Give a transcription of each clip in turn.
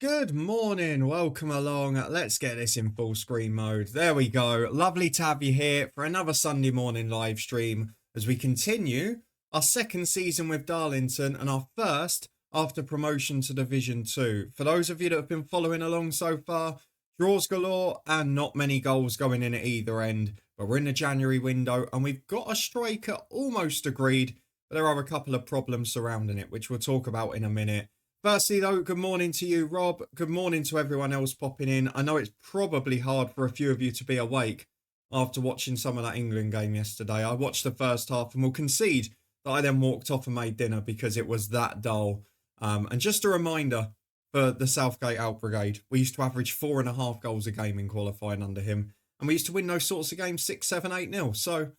Good morning, welcome along. Let's get this in full screen mode. There we go. Lovely to have you here for another Sunday morning live stream as we continue our second season with Darlington and our first after promotion to Division 2. For those of you that have been following along so far, draws galore and not many goals going in at either end. But we're in the January window and we've got a striker almost agreed, but there are a couple of problems surrounding it, which we'll talk about in a minute. Firstly, though, good morning to you, Rob. Good morning to everyone else popping in. I know it's probably hard for a few of you to be awake after watching some of that England game yesterday. I watched the first half and will concede that I then walked off and made dinner because it was that dull. And just a reminder for the Southgate Out Brigade, we used to average 4.5 goals a game in qualifying under him. And we used to win those sorts of games 6, 7, 8-0. So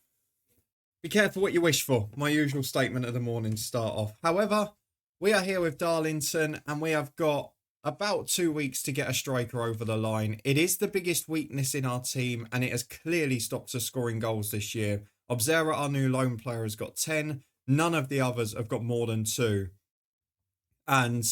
be careful what you wish for. My usual statement of the morning to start off. However, we are here with Darlington and we have got about 2 weeks to get a striker over the line. It is the biggest weakness in our team and it has clearly stopped us scoring goals this year. Obzera, our new loan player, has got 10. None of the others have got more than 2. And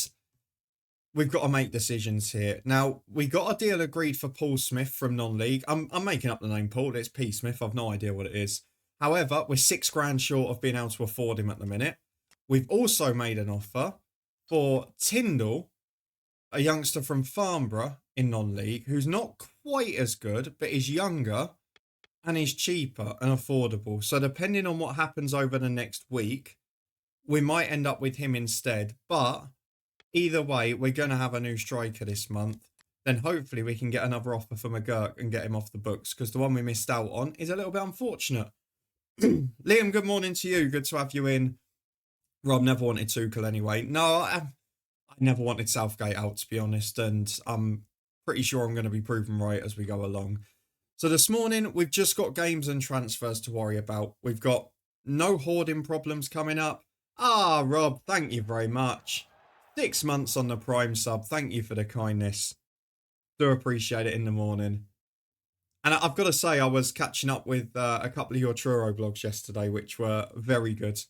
we've got to make decisions here. Now, we got a deal agreed for Paul Smith from non-league. I'm making up the name Paul. It's P. Smith. I've no idea what it is. However, we're £6,000 short of being able to afford him at the minute. We've also made an offer for Tyndall, a youngster from Farnborough in non-league, who's not quite as good, but is younger and is cheaper and affordable. So depending on what happens over the next week, we might end up with him instead. But either way, we're going to have a new striker this month. Then hopefully we can get another offer from McGurk and get him off the books, because the one we missed out on is a little bit unfortunate. Liam, good morning to you. Good to have you in. Rob never wanted Tuchel anyway. No, I never wanted Southgate out, to be honest, and I'm pretty sure I'm going to be proven right as we go along. So this morning, we've just got games and transfers to worry about. We've got no hoarding problems coming up. Rob, thank you very much. 6 months on the Prime sub. Thank you for the kindness. Do appreciate it in the morning. And I've got to say, I was catching up with a couple of your Truro blogs yesterday, which were very good.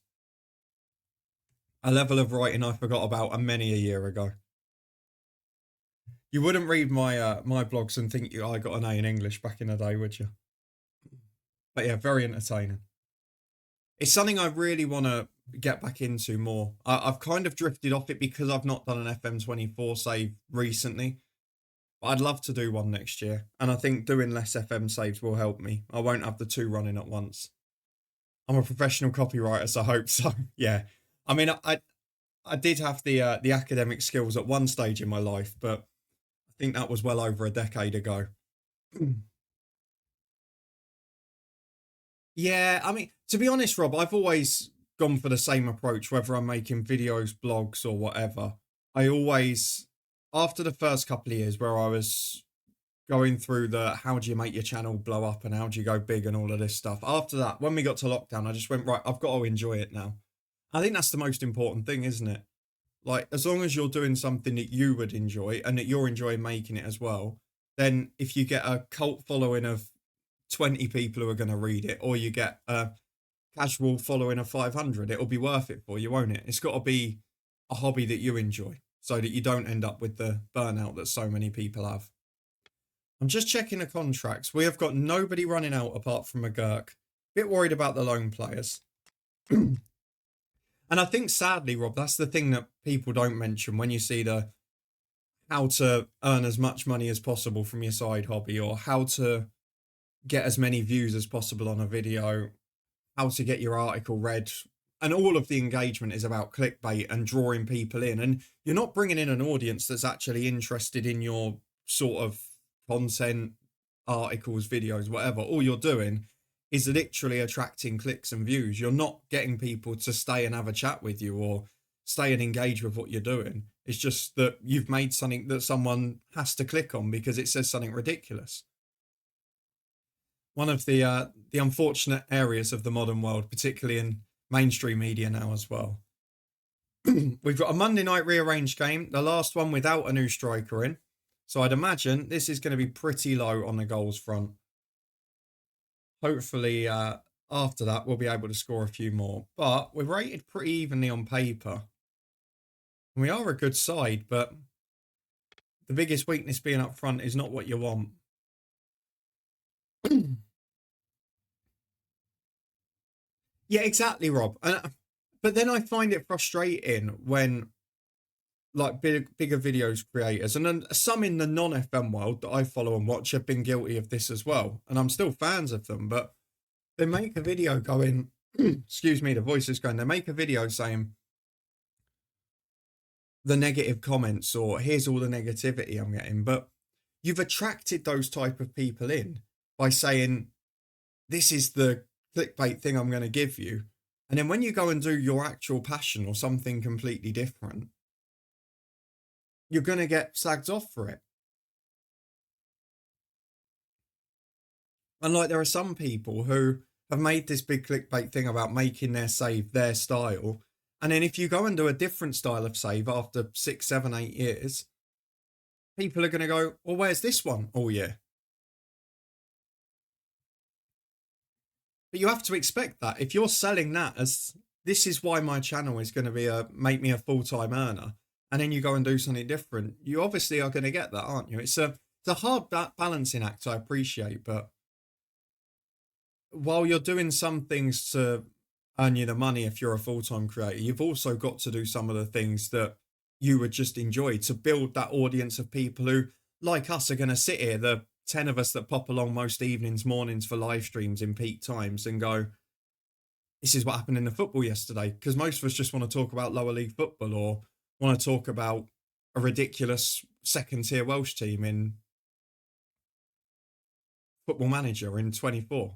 A level of writing I forgot about many a year ago. You wouldn't read my my blogs and think I got an A in English back in the day, would you? But yeah, very entertaining. It's something I really want to get back into more. I've kind of drifted off it because I've not done an FM24 save recently. But I'd love to do one next year. And I think doing less FM saves will help me. I won't have the 2 running at once. I'm a professional copywriter, so I hope so. Yeah. I mean, I did have the academic skills at one stage in my life, but I think that was well over a decade ago. Yeah, I mean, to be honest, Rob, I've always gone for the same approach, whether I'm making videos, blogs, or whatever. I always, after the first couple of years where I was going through the how do you make your channel blow up and how do you go big and all of this stuff, after that, when we got to lockdown, I just went, right, I've got to enjoy it now. I think that's the most important thing, isn't it? Like, as long as you're doing something that you would enjoy and that you're enjoying making it as well, then if you get a cult following of 20 people who are going to read it, or you get a casual following of 500, it'll be worth it for you, won't it? It's got to be a hobby that you enjoy so that you don't end up with the burnout that so many people have. I'm just checking the contracts. We have got nobody running out apart from McGurk. Bit worried about the loan players. And I think, sadly, Rob, that's the thing that people don't mention when you see the how to earn as much money as possible from your side hobby, or how to get as many views as possible on a video, how to get your article read. And all of the engagement is about clickbait and drawing people in. And you're not bringing in an audience that's actually interested in your sort of content, articles, videos, whatever. All you're doing is literally attracting clicks and views. You're not getting people to stay and have a chat with you or stay and engage with what you're doing. It's just that you've made something that someone has to click on because it says something ridiculous. One of the unfortunate areas of the modern world, particularly in mainstream media now as well. We've got a Monday night rearranged game, the last one without a new striker in. So I'd imagine this is going to be pretty low on the goals front. Hopefully, after that, we'll be able to score a few more. But we're rated pretty evenly on paper. We are a good side, but The biggest weakness being up front is not what you want. Yeah, exactly, Rob. But then I find it frustrating when like bigger videos creators and then some in the non-FM world that I follow and watch have been guilty of this as well. And I'm still fans of them, but they make a video going, excuse me, the voice is going, they make a video saying the negative comments or here's all the negativity I'm getting. But you've attracted those type of people in by saying, this is the clickbait thing I'm going to give you. And then when you go and do your actual passion or something completely different, you're going to get slagged off for it. And like there are some people who have made this big clickbait thing about making their save their style. And then if you go and do a different style of save after 6, 7, 8 years, people are going to go, well, where's this one all year? But you have to expect that. If you're selling that as, this is why my channel is going to be make me a full-time earner, and then you go and do something different, you obviously are going to get that, aren't you? It's a hard balancing act, I appreciate, but while you're doing some things to earn you the money if you're a full-time creator, you've also got to do some of the things that you would just enjoy to build that audience of people who, like us, are going to sit here, the 10 of us that pop along most evenings, mornings for live streams in peak times and go, this is what happened in the football yesterday. Because most of us just want to talk about lower league football or want to talk about a ridiculous second tier Welsh team in Football Manager in 24.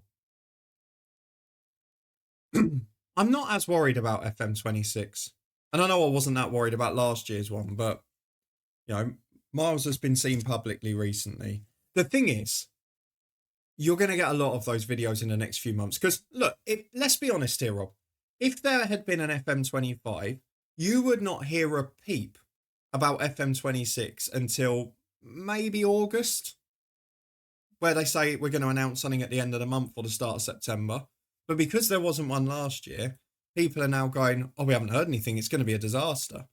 I'm not as worried about FM26. And I know I wasn't that worried about last year's one, but, you know, Miles has been seen publicly recently. The thing is, you're going to get a lot of those videos in the next few months. Because, look, let's be honest here, Rob. If there had been an FM25, you would not hear a peep about FM26 until maybe August, where they say we're going to announce something at the end of the month or the start of September. But because there wasn't one last year, people are now going, oh, we haven't heard anything. It's going to be a disaster.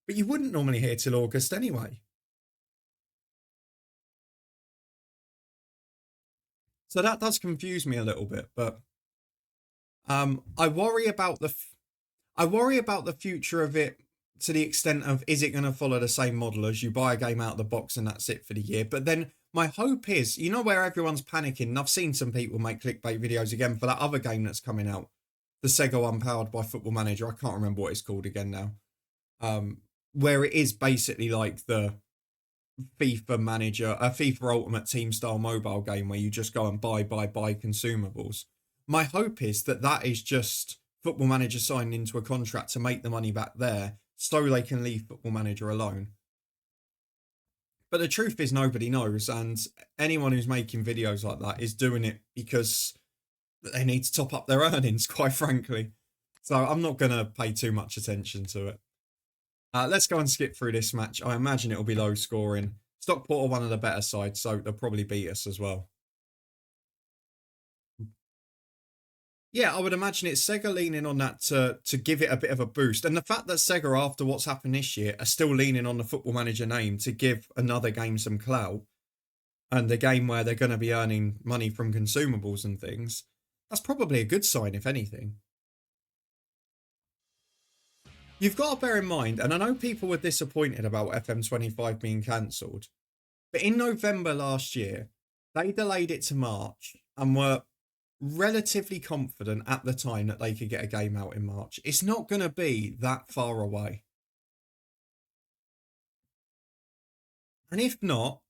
But you wouldn't normally hear till August anyway. So that does confuse me a little bit, but I worry about the future of it to the extent of, is it going to follow the same model as you buy a game out of the box and that's it for the year? But then my hope is, you know, where everyone's panicking, and I've seen some people make clickbait videos again for that other game that's coming out, the Sega one powered by Football Manager. I can't remember what it's called again now. Where it is basically like the FIFA Manager, a FIFA Ultimate Team style mobile game where you just go and buy consumables. My hope is that that is just Football Manager signing into a contract to make the money back there so they can leave Football Manager alone. But the truth is nobody knows, and anyone who's making videos like that is doing it because they need to top up their earnings, quite frankly. So I'm not going to pay too much attention to it. Let's go and skip through this match. I imagine it'll be low scoring. Stockport are one of the better sides, so they'll probably beat us as well. Yeah, I would imagine it's Sega leaning on that to give it a bit of a boost. And the fact that Sega, after what's happened this year, are still leaning on the Football Manager name to give another game some clout, and the game where they're going to be earning money from consumables and things, that's probably a good sign, if anything. You've got to bear in mind, and I know people were disappointed about FM25 being cancelled, but in November last year, they delayed it to March and were relatively confident at the time that they could get a game out in March. It's not going to be that far away. And if not,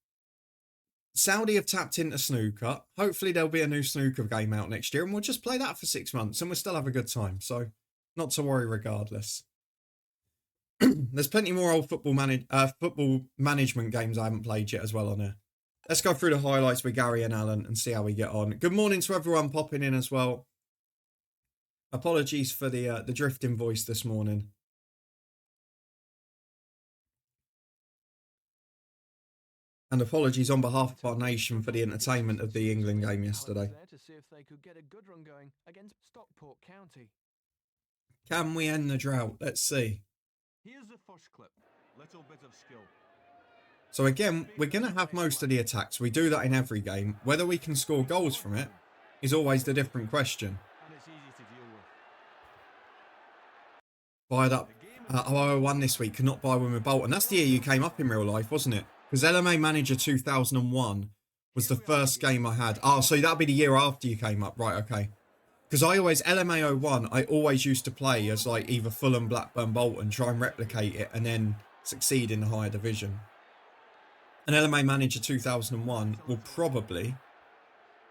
Saudi have tapped into snooker. Hopefully there'll be a new snooker game out next year and we'll just play that for 6 months and we'll still have a good time. So not to worry regardless. There's plenty more old football management games I haven't played yet as well on here. Let's go through the highlights with Gary and Alan and see how we get on. Good morning to everyone popping in as well. Apologies for the drifting voice this morning. And apologies on behalf of our nation for the entertainment of the England game yesterday. To see if they could get a good run going against Stockport County. Can we end the drought? Let's see. Here's the first clip. Little bit of skill. So again, we're going to have most of the attacks. We do that in every game. Whether we can score goals from it is always the different question. And it's easy to deal with. Fired up 001 this week. Could not buy one with Bolton. That's the year you came up in real life, wasn't it? Because LMA Manager 2001 was the first game I had. Oh, so that'd be the year after you came up. Right, okay. Because I always, LMA 01, I always used to play as like either Fulham, Blackburn, Bolton, try and replicate it and then succeed in the higher division. And LMA Manager 2001 will probably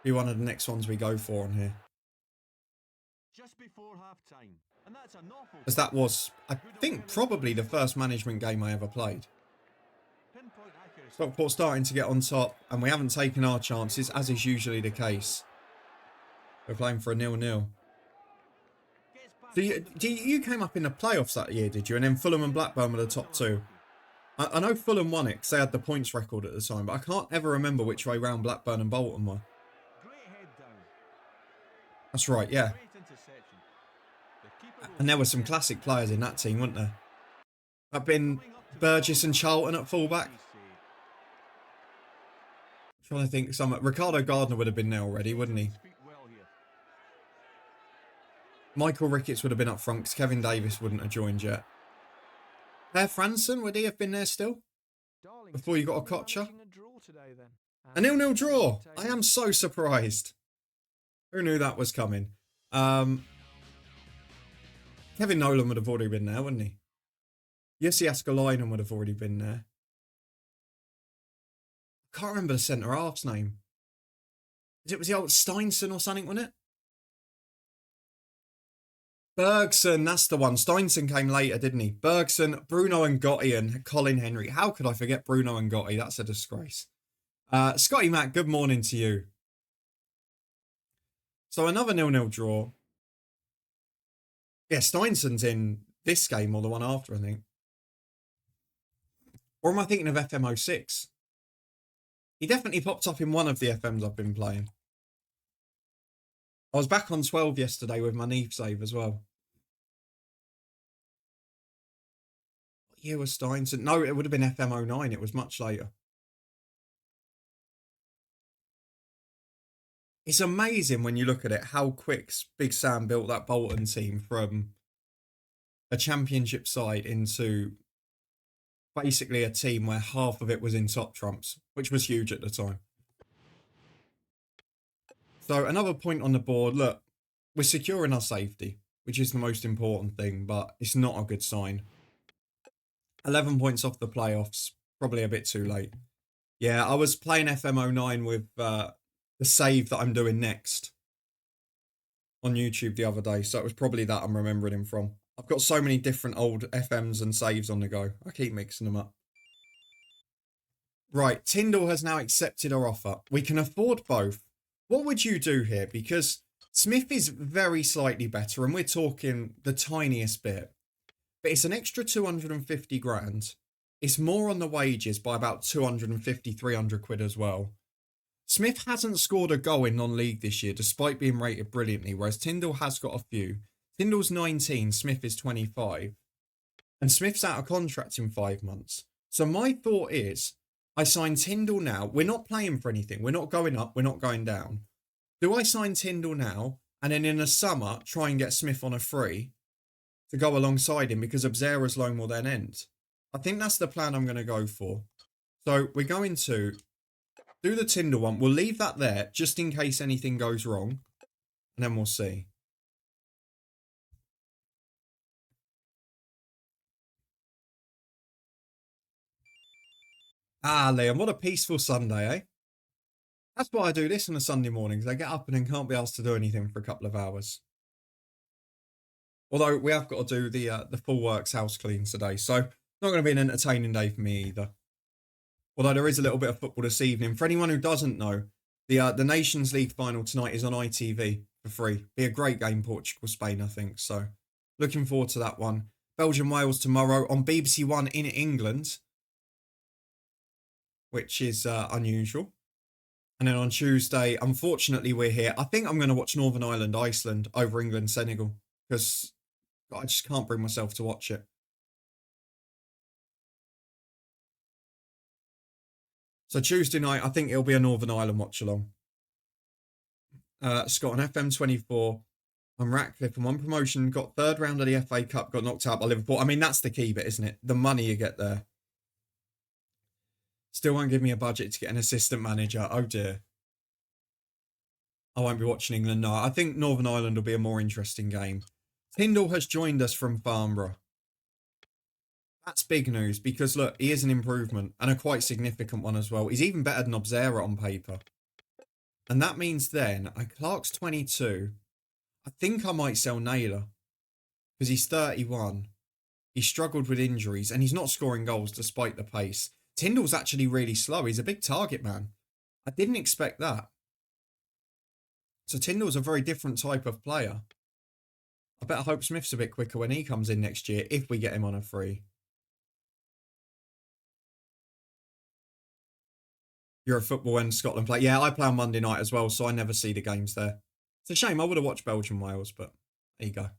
be one of the next ones we go for on here. Just before half time. And that's an awful As that was, I think, probably the first management game I ever played. pinpoint accuracy. Stockport starting to get on top, and we haven't taken our chances, as is usually the case. We're playing for a 0-0. So you came up in the playoffs that year, did you? And then Fulham and Blackburn were the top two. I know Fulham won it because they had the points record at the time, but I can't ever remember which way round Blackburn and Bolton were. Great head down. That's right, yeah. Great interception. The keeper will And there were some classic players in that team, weren't there? I've been Burgess and Charlton at fullback. Trying to think, Ricardo Gardner would have been there already, wouldn't he? Speak well here. Michael Ricketts would have been up front because Kevin Davis wouldn't have joined yet. Per Franson, would he have been there still? Darlington Before you got a will be Kocher? managing a draw today, then. A 0-0 draw. I am so surprised. Who knew that was coming? Kevin Nolan would have already been there, wouldn't he? Jussi Askalainen would have already been there. I can't remember the centre half's name. It was the old Steinson or something, wasn't it? Bergson, that's the one. Steinson came later, didn't he? Bergson, Bruno and Gotti and Colin Henry. How could I forget Bruno and Gotti? That's a disgrace. Scotty Mac, good morning to you. So another 0-0 draw. Yeah, Steinson's in this game or the one after, I think. Or am I thinking of FM06? He definitely popped up in one of the FMs I've been playing. I was back on 12 yesterday with my knee save as well. What year was Steinson? No, it would have been FM09. It was much later. It's amazing when you look at it how quick Big Sam built that Bolton team from a championship side into basically a team where half of it was in top trumps, which was huge at the time. So another point on the board. Look, we're securing our safety, which is the most important thing, but it's not a good sign. 11 points off the playoffs. Probably a bit too late. Yeah, I was playing FM09 with the save that I'm doing next on YouTube the other day. So it was probably that I'm remembering him from. I've got so many different old FMs and saves on the go. I keep mixing them up. Right, Tyndall has now accepted our offer. We can afford both. What would you do here? Because Smith is very slightly better, and we're talking the tiniest bit. But it's an extra 250 grand. It's more on the wages by about 250, 300 quid as well. Smith hasn't scored a goal in non-league this year, despite being rated brilliantly, whereas Tyndall has got a few. Tyndall's 19, Smith is 25. And Smith's out of contract in 5 months. So my thought is, I sign Tyndall now. We're not playing for anything. We're not going up. We're not going down. Do I sign Tyndall now and then in the summer try and get Smith on a free to go alongside him because Obzera's loan will then end? I think that's the plan I'm going to go for. So we're going to do the Tyndall one. We'll leave that there just in case anything goes wrong. And then we'll see. Ah, Liam, what a peaceful Sunday, eh? That's why I do this on a Sunday morning, because I get up and then can't be asked to do anything for a couple of hours. Although we have got to do the full works house clean today, so not going to be an entertaining day for me either. Although there is a little bit of football this evening. For anyone who doesn't know, the Nations League final tonight is on ITV for free. Be a great game, Portugal-Spain, I think. So looking forward to that one. Belgium-Wales tomorrow on BBC One in England, which is unusual. And then on Tuesday, unfortunately, we're here. I think I'm going to watch Northern Ireland, Iceland over England, Senegal, because I just can't bring myself to watch it. So Tuesday night, I think it'll be a Northern Ireland watch-along. Scott on FM24. I'm Ratcliffe and one promotion, got third round of the FA Cup, got knocked out by Liverpool. I mean, that's the key bit, isn't it? The money you get there. Still won't give me a budget to get an assistant manager. Oh dear. I won't be watching England. No, I think Northern Ireland will be a more interesting game. Tyndall has joined us from Farnborough. That's big news because, look, he is an improvement and a quite significant one as well. He's even better than Obzera on paper. And that means then, Clark's 22. I think I might sell Naylor because he's 31. He struggled with injuries and he's not scoring goals despite the pace. Tyndall's actually really slow. He's a big target man. I didn't expect that. So Tyndall's a very different type of player. I better hope Smith's a bit quicker when he comes in next year if we get him on a free. You're a football and Scotland play. Yeah, I play on Monday night as well, so I never see the games there. It's a shame. I would have watched Belgium-Wales, but there you go.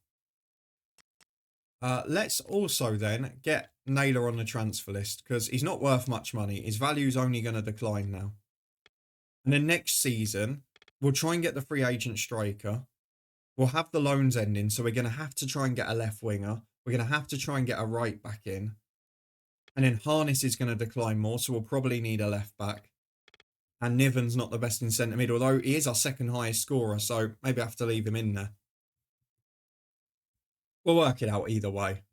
Let's also then get Naylor on the transfer list because he's not worth much money. His value's only going to decline now. And then next season, we'll try and get the free agent striker. We'll have the loans ending, so we're going to have to try and get a left winger. We're going to have to try and get a right back in. And then Harness is going to decline more, so we'll probably need a left back. And Niven's not the best in centre mid, although he is our second highest scorer, so maybe I have to leave him in there. We'll work it out either way.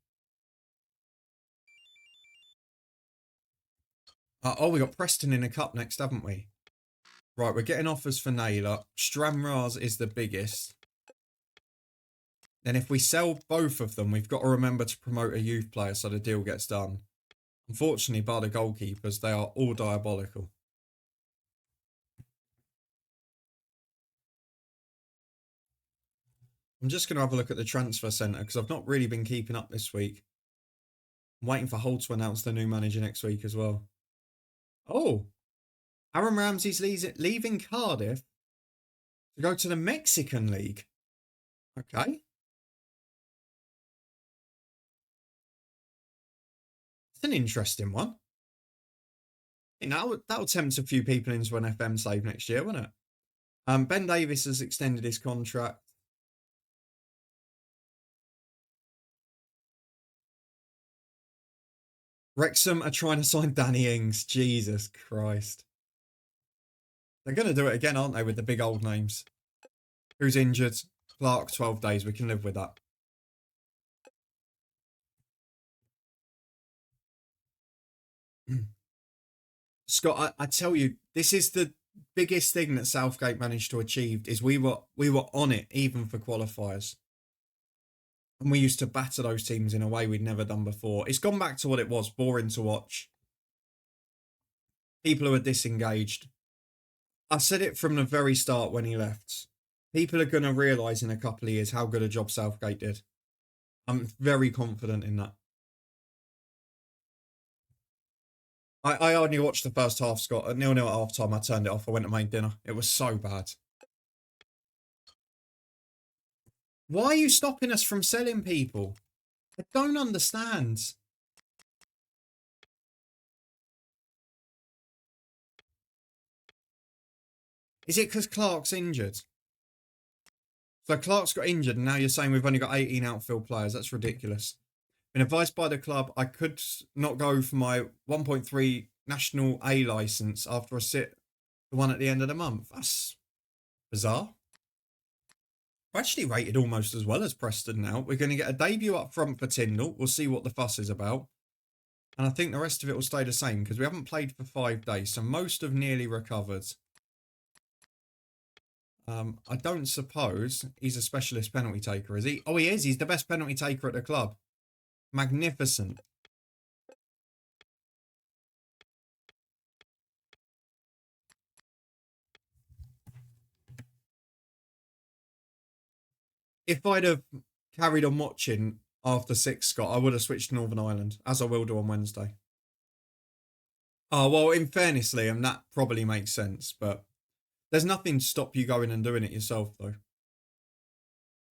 We got Preston in a cup next, haven't we? Right, we're getting offers for Naylor. Stramraz is the biggest. Then if we sell both of them, we've got to remember to promote a youth player so the deal gets done. Unfortunately, bar the goalkeepers, they are all diabolical. I'm just going to have a look at the transfer centre because I've not really been keeping up this week. I'm waiting for Hull to announce the new manager next week as well. Oh, Aaron Ramsey's leaving Cardiff to go to the Mexican League. Okay. It's an interesting one. That'll tempt a few people into an FM save next year, won't it? Ben Davis has extended his contract. Wrexham are trying to sign Danny Ings. Jesus Christ. They're going to do it again, aren't they, with the big old names? Who's injured? Clark, 12 days. We can live with that. Scott, I tell you, this is the biggest thing that Southgate managed to achieve is we were on it even for qualifiers. And we used to batter those teams in a way we'd never done before. It's gone back to what it was, boring to watch. People who are disengaged. I said it from the very start when he left. People are going to realise in a couple of years how good a job Southgate did. I'm very confident in that. I only watched the first half, Scott. At 0-0 at half time, I turned it off. I went to make dinner. It was so bad. Why are you stopping us from selling people? I don't understand. Is it because Clark's injured? So Clark's got injured and now you're saying we've only got 18 outfield players. That's ridiculous. Been advised by the club I could not go for my 1.3 National A licence after I sit the one at the end of the month. That's bizarre. We're actually rated almost as well as Preston now. We're going to get a debut up front for Tyndall. We'll see what the fuss is about. And I think the rest of it will stay the same because we haven't played for 5 days. So most have nearly recovered. I don't suppose he's a specialist penalty taker, is he? Oh, he is. He's the best penalty taker at the club. Magnificent. If I'd have carried on watching after 6, Scott, I would have switched to Northern Ireland, as I will do on Wednesday. Oh, well, in fairness, Liam, that probably makes sense, but there's nothing to stop you going and doing it yourself, though.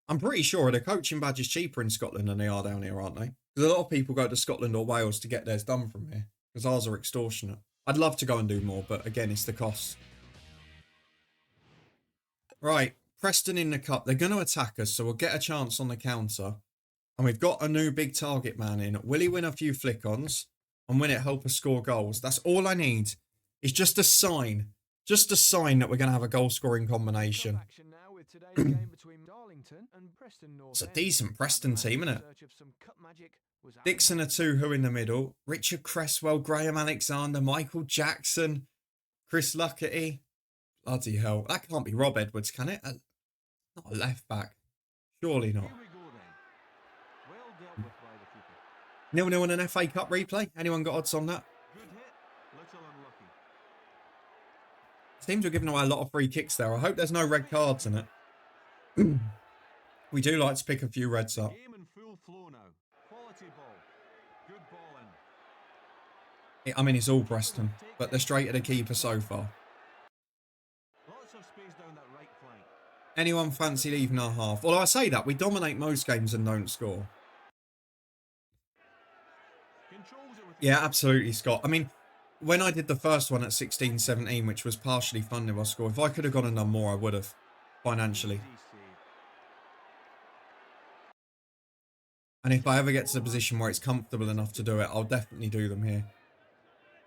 I'm pretty sure the coaching badge is cheaper in Scotland than they are down here, aren't they? Because a lot of people go to Scotland or Wales to get theirs done from here, because ours are extortionate. I'd love to go and do more, but again, it's the cost. Right, Preston in the cup. They're going to attack us, so we'll get a chance on the counter. And we've got a new big target man in. Will he win a few flick-ons? And will it help us score goals? That's all I need. It's just a sign. Just a sign that we're going to have a goal-scoring combination. It's a decent Preston team, isn't it? Dixon and Tuhu in the middle. Richard Cresswell, Graham Alexander, Michael Jackson, Chris Luckety. Bloody hell. That can't be Rob Edwards, can it? Not a left back. Surely not. 0-0 in an FA Cup replay. Anyone got odds on that? Seems to have given away a lot of free kicks there. I hope there's no red cards in it. We do like to pick a few reds up. I mean, it's all Preston, but they're straight at the keeper so far. Anyone fancy leaving our half? Although I say that, we dominate most games and don't score. Yeah, absolutely, Scott. I mean, when I did the first one at 16-17, which was partially funded by score, if I could have gone and done more, I would have, financially. And if I ever get to the position where it's comfortable enough to do it, I'll definitely do them here.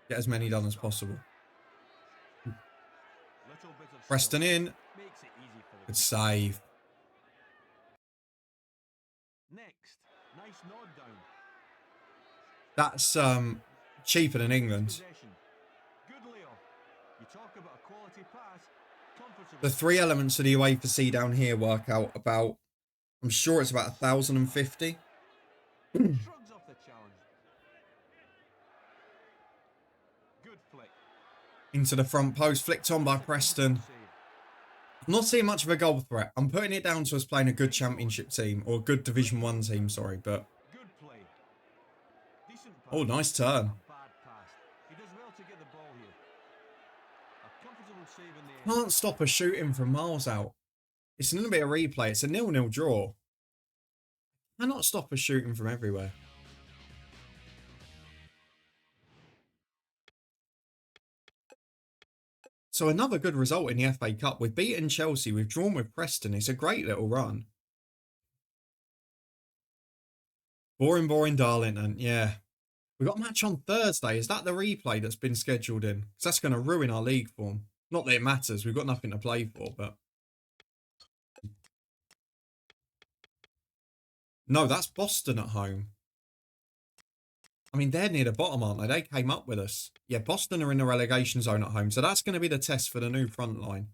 Get as many done as possible. Preston in. Good save. That's cheaper than England. The 3 elements of the UEFA C down here work out about, I'm sure it's about 1,050. Into the front post, flicked on by Preston. I'm not seeing much of a goal threat. I'm putting it down to us playing a good championship team, or a good Division 1 team, sorry, but... Oh, nice turn. Can't stop us shooting from miles out. It's a little bit of replay. It's a 0-0 draw. Cannot stop us shooting from everywhere. So another good result in the FA Cup. We've beaten Chelsea. We've drawn with Preston. It's a great little run. Boring Darlington. Yeah. We've got a match on Thursday. Is that the replay that's been scheduled in? Because that's going to ruin our league form. Not that it matters. We've got nothing to play for, but... No, that's Boston at home. I mean, they're near the bottom, aren't they? They came up with us. Yeah, Boston are in the relegation zone at home. So that's going to be the test for the new front line.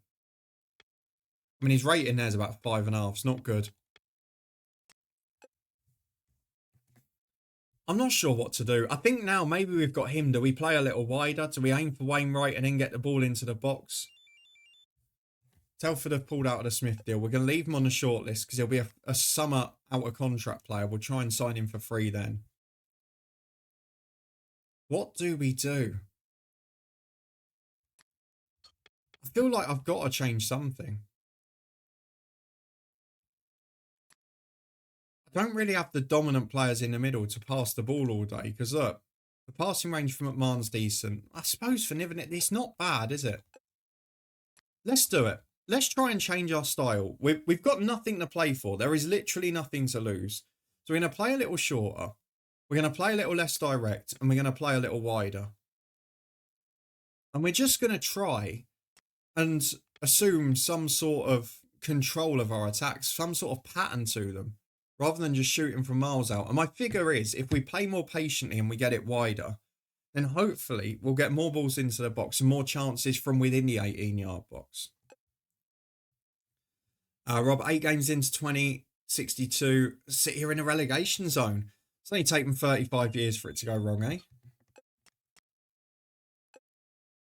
I mean, his rating there is about 5.5. It's not good. I'm not sure what to do. I think now maybe we've got him. Do we play a little wider? Do we aim for Wainwright and then get the ball into the box? Telford have pulled out of the Smith deal. We're going to leave him on the shortlist because he'll be a summer out of contract player. We'll try and sign him for free then. What do we do? I feel like I've got to change something. I don't really have the dominant players in the middle to pass the ball all day. Because look, the passing range for McMahon's decent. I suppose for Niven, it's not bad, is it? Let's do it. Let's try and change our style. We've got nothing to play for. There is literally nothing to lose. So we're going to play a little shorter. We're going to play a little less direct. And we're going to play a little wider. And we're just going to try and assume some sort of control of our attacks. Some sort of pattern to them. Rather than just shooting from miles out. And my figure is, if we play more patiently and we get it wider, then hopefully we'll get more balls into the box and more chances from within the 18-yard box. Rob, 8 games into 2062. City are in a relegation zone. It's only taken 35 years for it to go wrong, eh? I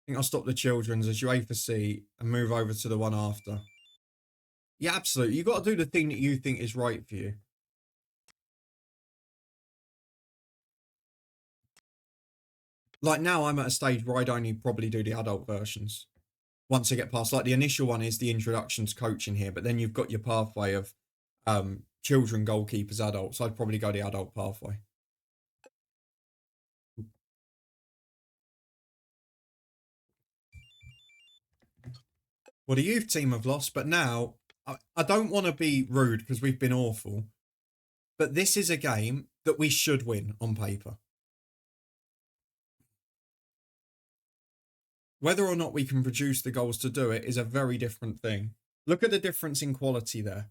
think I'll stop the children's as UEFA C and move over to the one after. Yeah, absolutely. You've got to do the thing that you think is right for you. Like now I'm at a stage where I'd only probably do the adult versions. Once I get past, like the initial one is the introduction to coaching here, but then you've got your pathway of children, goalkeepers, adults. I'd probably go the adult pathway. Well, the youth team have lost, but now I don't want to be rude because we've been awful, but this is a game that we should win on paper. Whether or not we can produce the goals to do it is a very different thing. Look at the difference in quality there.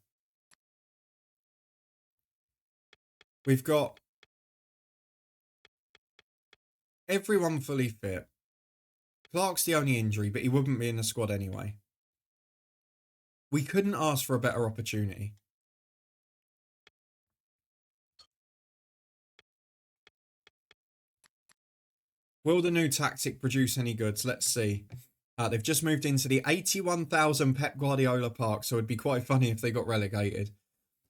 We've got everyone fully fit. Clark's the only injury, but he wouldn't be in the squad anyway. We couldn't ask for a better opportunity. Will the new tactic produce any goods? Let's see. They've just moved into the 81,000 Pep Guardiola Park, so it'd be quite funny if they got relegated.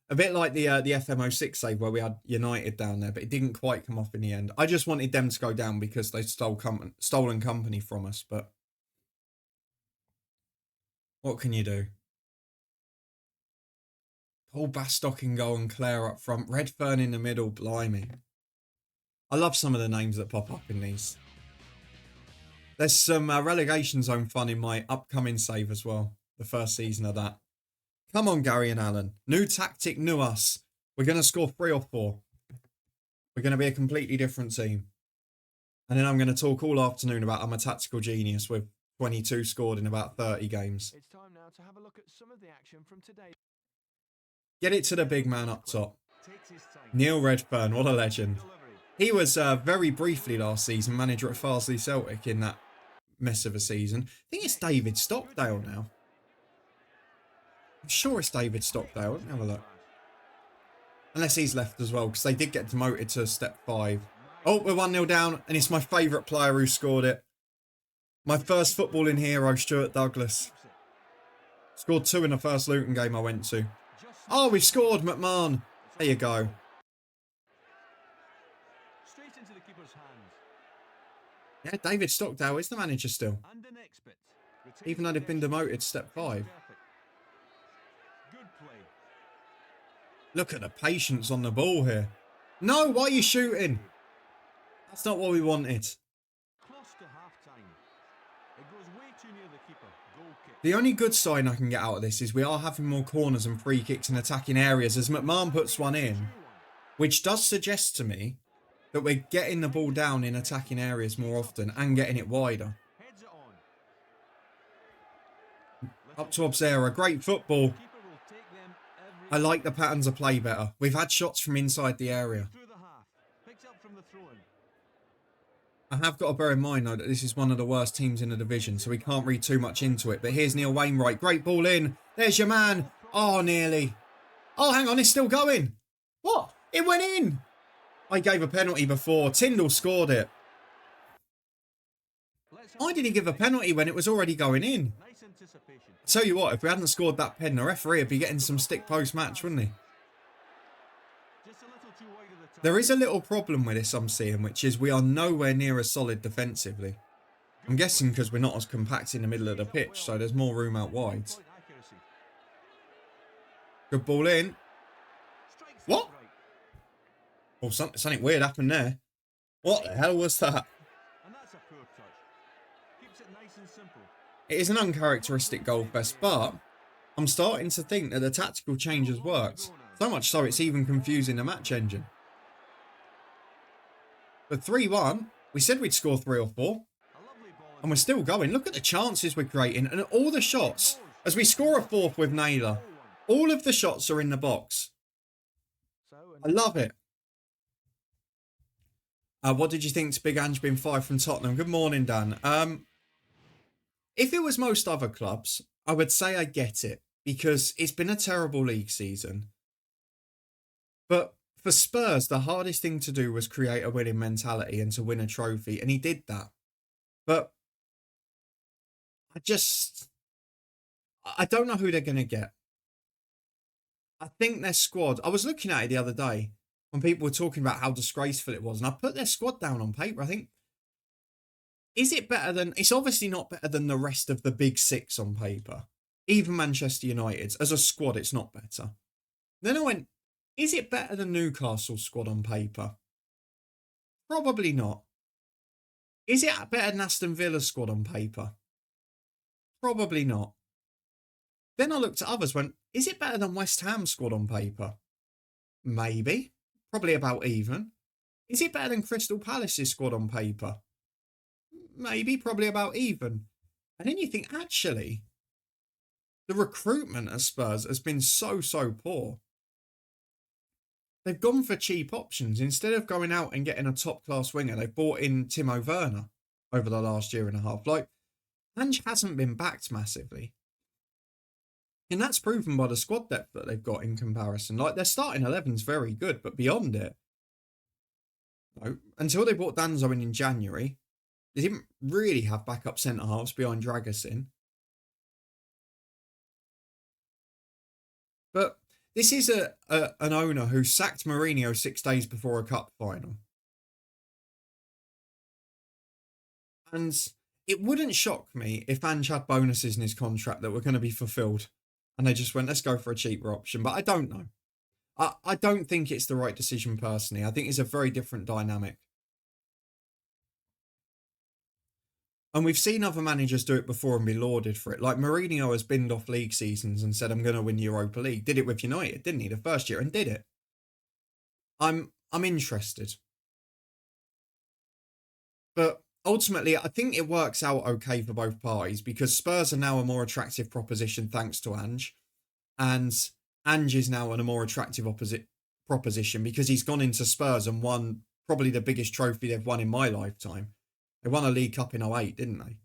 A bit like the FMO6 save where we had United down there, but it didn't quite come off in the end. I just wanted them to go down because they stolen company from us, but what can you do? Paul Bastock in goal and Clare up front. Redfern in the middle, blimey. I love some of the names that pop up in these. There's some relegation zone fun in my upcoming save as well. The first season of that. Come on, Gary and Alan. New tactic, new us. We're going to score 3 or 4. We're going to be a completely different team. And then I'm going to talk all afternoon about I'm a tactical genius with 22 scored in about 30 games. It's time now to have a look at some of the action from today. Get it to the big man up top. Neil Redfern, what a legend. He was very briefly last season manager at Farsley Celtic in that mess of a season. I think it's David Stockdale now. I'm sure it's David Stockdale. Let me have a look. Unless he's left as well, because they did get demoted to step 5. Oh, we're 1-0 down, and it's my favourite player who scored it. My first footballing hero, Stuart Douglas. Scored 2 in the first Luton game I went to. Oh, we've scored, McMahon. There you go. Straight into the keeper's hands. Yeah, David Stockdale is the manager still. And an expert. Even though they've been demoted to step 5. Good play. Look at the patience on the ball here. No, why are you shooting? That's not what we wanted. Close to half-time. It goes way too near the keeper. Goal kick. The only good sign I can get out of this is we are having more corners and free kicks in attacking areas as McMahon puts one in, which does suggest to me that we're getting the ball down in attacking areas more often and getting it wider. Heads it on. Up to Obzera, great football. Keeper will take them every I like the patterns of play better. We've had shots from inside the area. through the half. Picks up from the throw-in. I have got to bear in mind, though, that this is one of the worst teams in the division, so we can't read too much into it. But here's Neil Wainwright. Great ball in. There's your man. Oh, nearly. Oh, hang on. It's still going. What? It went in. I gave a penalty before. Tyndall scored it. Why did he give a penalty when it was already going in? Nice anticipation. I tell you what, if we hadn't scored that pen, the referee would be getting some stick post-match, wouldn't he? Just a little too wide of the top. There is a little problem with this I'm seeing, which is we are nowhere near as solid defensively. I'm guessing because we're not as compact in the middle of the pitch, so there's more room out wide. Point accuracy. Good ball in. Strikes it What? right. Oh, something weird happened there. What the hell was that? And that's a poor touch. Keeps it nice and simple. It is an uncharacteristic goal fest, but I'm starting to think that the tactical change has worked. So much so it's even confusing the match engine. But 3-1, we said we'd score 3 or 4. A lovely ball. And we're still going. Look at the chances we're creating and all the shots. As we score a 4th with Naylor, all of the shots are in the box. So, I love it. What did you think to Big Ange being fired from Tottenham? Good morning, Dan. If it was most other clubs, I would say I get it because it's been a terrible league season. But for Spurs, the hardest thing to do was create a winning mentality and to win a trophy, and he did that. But I don't know who they're going to get. I think their squad, I was looking at it the other day when people were talking about how disgraceful it was, and I put their squad down on paper. I think, is it better than, it's obviously not better than the rest of the big 6 on paper. Even Manchester United's. As a squad, it's not better. Then I went, is it better than Newcastle's squad on paper? Probably not. Is it better than Aston Villa's squad on paper? Probably not. Then I looked at others, went, is it better than West Ham's squad on paper? Maybe. Probably about even. Is it better than Crystal Palace's squad on paper? Maybe, probably about even. And then you think, actually, the recruitment at Spurs has been so poor. They've gone for cheap options. Instead of going out and getting a top-class winger, they've bought in Timo Werner over the last year and a half. Like, Ange hasn't been backed massively. And that's proven by the squad depth that they've got in comparison. Like, their starting 11's very good, but beyond it, until they brought Danzo in January, they didn't really have backup centre-halves behind Dragusin. But this is an owner who sacked Mourinho 6 days before a cup final. And it wouldn't shock me if Ange had bonuses in his contract that were going to be fulfilled. And they just went, let's go for a cheaper option. But I don't know. I don't think it's the right decision personally. I think it's a very different dynamic. And we've seen other managers do it before and be lauded for it. Like Mourinho has binned off league seasons and said, I'm going to win Europa League. Did it with United, didn't he? The first year, and did it. I'm interested. But ultimately, I think it works out okay for both parties because Spurs are now a more attractive proposition thanks to Ange. And Ange is now a more attractive proposition because he's gone into Spurs and won probably the biggest trophy they've won in my lifetime. They won a League Cup in 2008, didn't they?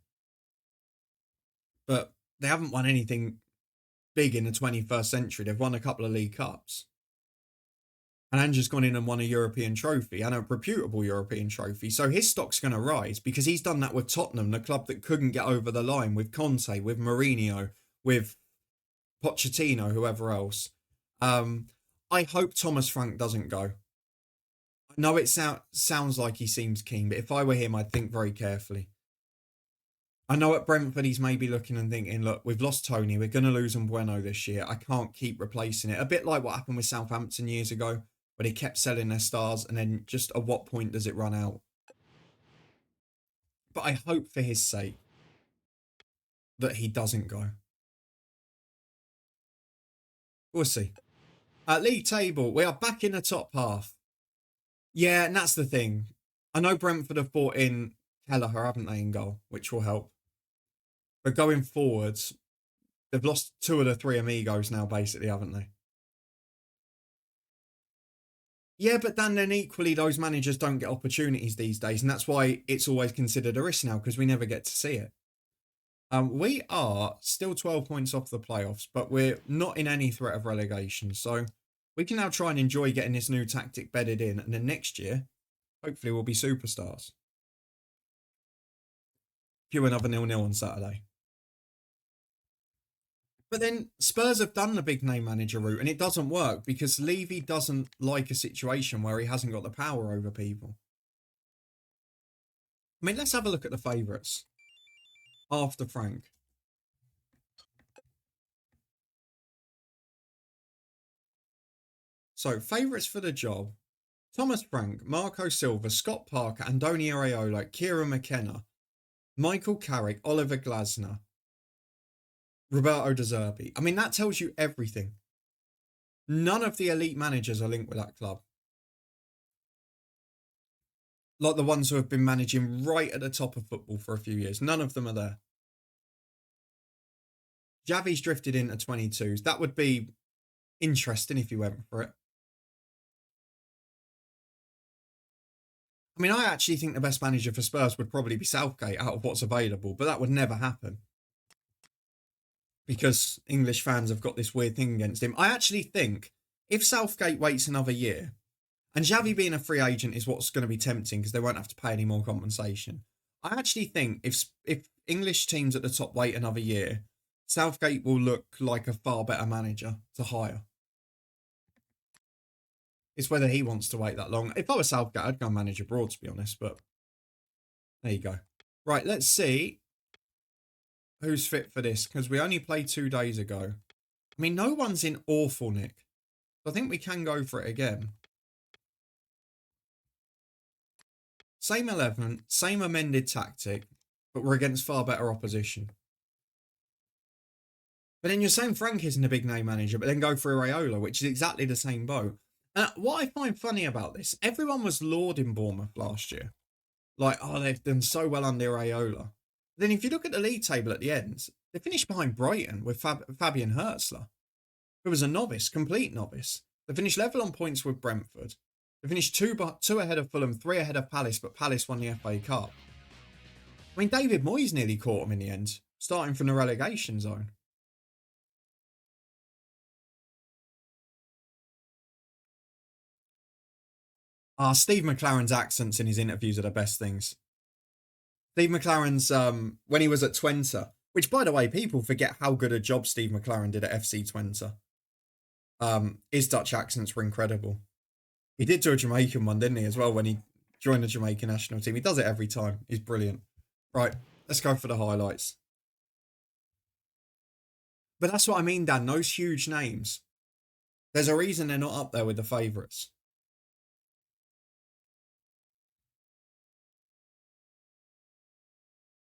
But they haven't won anything big in the 21st century. They've won a couple of League Cups. And Ange's gone in and won a European trophy and a reputable European trophy. So his stock's going to rise because he's done that with Tottenham, the club that couldn't get over the line, with Conte, with Mourinho, with Pochettino, whoever else. I hope Thomas Frank doesn't go. I know it sounds like he seems keen, but if I were him, I'd think very carefully. I know at Brentford he's maybe looking and thinking, look, we've lost Tony, we're going to lose Bueno this year. I can't keep replacing it. A bit like what happened with Southampton years ago, where they kept selling their stars and then just at what point does it run out? But I hope for his sake that he doesn't go. We'll see. League table, we are back in the top half. Yeah, and that's the thing. I know Brentford have brought in Kelleher, haven't they, in goal, which will help. But going forwards, they've lost 2 of the 3 amigos now, basically, haven't they? Yeah, but then equally, those managers don't get opportunities these days, and that's why it's always considered a risk now, because we never get to see it. We are still 12 points off the playoffs, but we're not in any threat of relegation, so we can now try and enjoy getting this new tactic bedded in, and then next year, hopefully we'll be superstars. Cue another 0-0 on Saturday. But then Spurs have done the big name manager route and it doesn't work because Levy doesn't like a situation where he hasn't got the power over people. I mean, let's have a look at the favourites after Frank. So, favourites for the job: Thomas Frank, Marco Silva, Scott Parker, Andoni Areola, Kieran McKenna, Michael Carrick, Oliver Glasner, Roberto De Zerbi. I mean, that tells you everything. None of the elite managers are linked with that club. Like the ones who have been managing right at the top of football for a few years. None of them are there. Javi's drifted into 22s. That would be interesting if you went for it. I mean, I actually think the best manager for Spurs would probably be Southgate out of what's available, but that would never happen. Because English fans have got this weird thing against him. I actually think if Southgate waits another year, and Xavi being a free agent is what's going to be tempting because they won't have to pay any more compensation. I actually think if English teams at the top wait another year, Southgate will look like a far better manager to hire. It's whether he wants to wait that long. If I was Southgate, I'd go manage abroad, to be honest, but there you go. Right, let's see who's fit for this, because we only played 2 days ago. I mean, no one's in awful nick. I think we can go for it again. Same 11, same amended tactic, but we're against far better opposition. But then you're saying Frank isn't a big name manager, but then go for Iraola, which is exactly the same boat. What I find funny about this, everyone was lauding Bournemouth last year. Like, oh, they've done so well under Iraola. Then if you look at the league table at the end, they finished behind Brighton with Fabian Hertzler, who was a novice, complete novice. They finished level on points with Brentford. They finished two ahead of Fulham, 3 ahead of Palace, but Palace won the FA Cup. I mean, David Moyes nearly caught them in the end, starting from the relegation zone. Steve McLaren's accents in his interviews are the best things. Steve McLaren's, when he was at Twente, which, by the way, people forget how good a job Steve McLaren did at FC Twente. His Dutch accents were incredible. He did do a Jamaican one, didn't he, as well, when he joined the Jamaican national team. He does it every time. He's brilliant. Right, let's go for the highlights. But that's what I mean, Dan. Those huge names, there's a reason they're not up there with the favourites.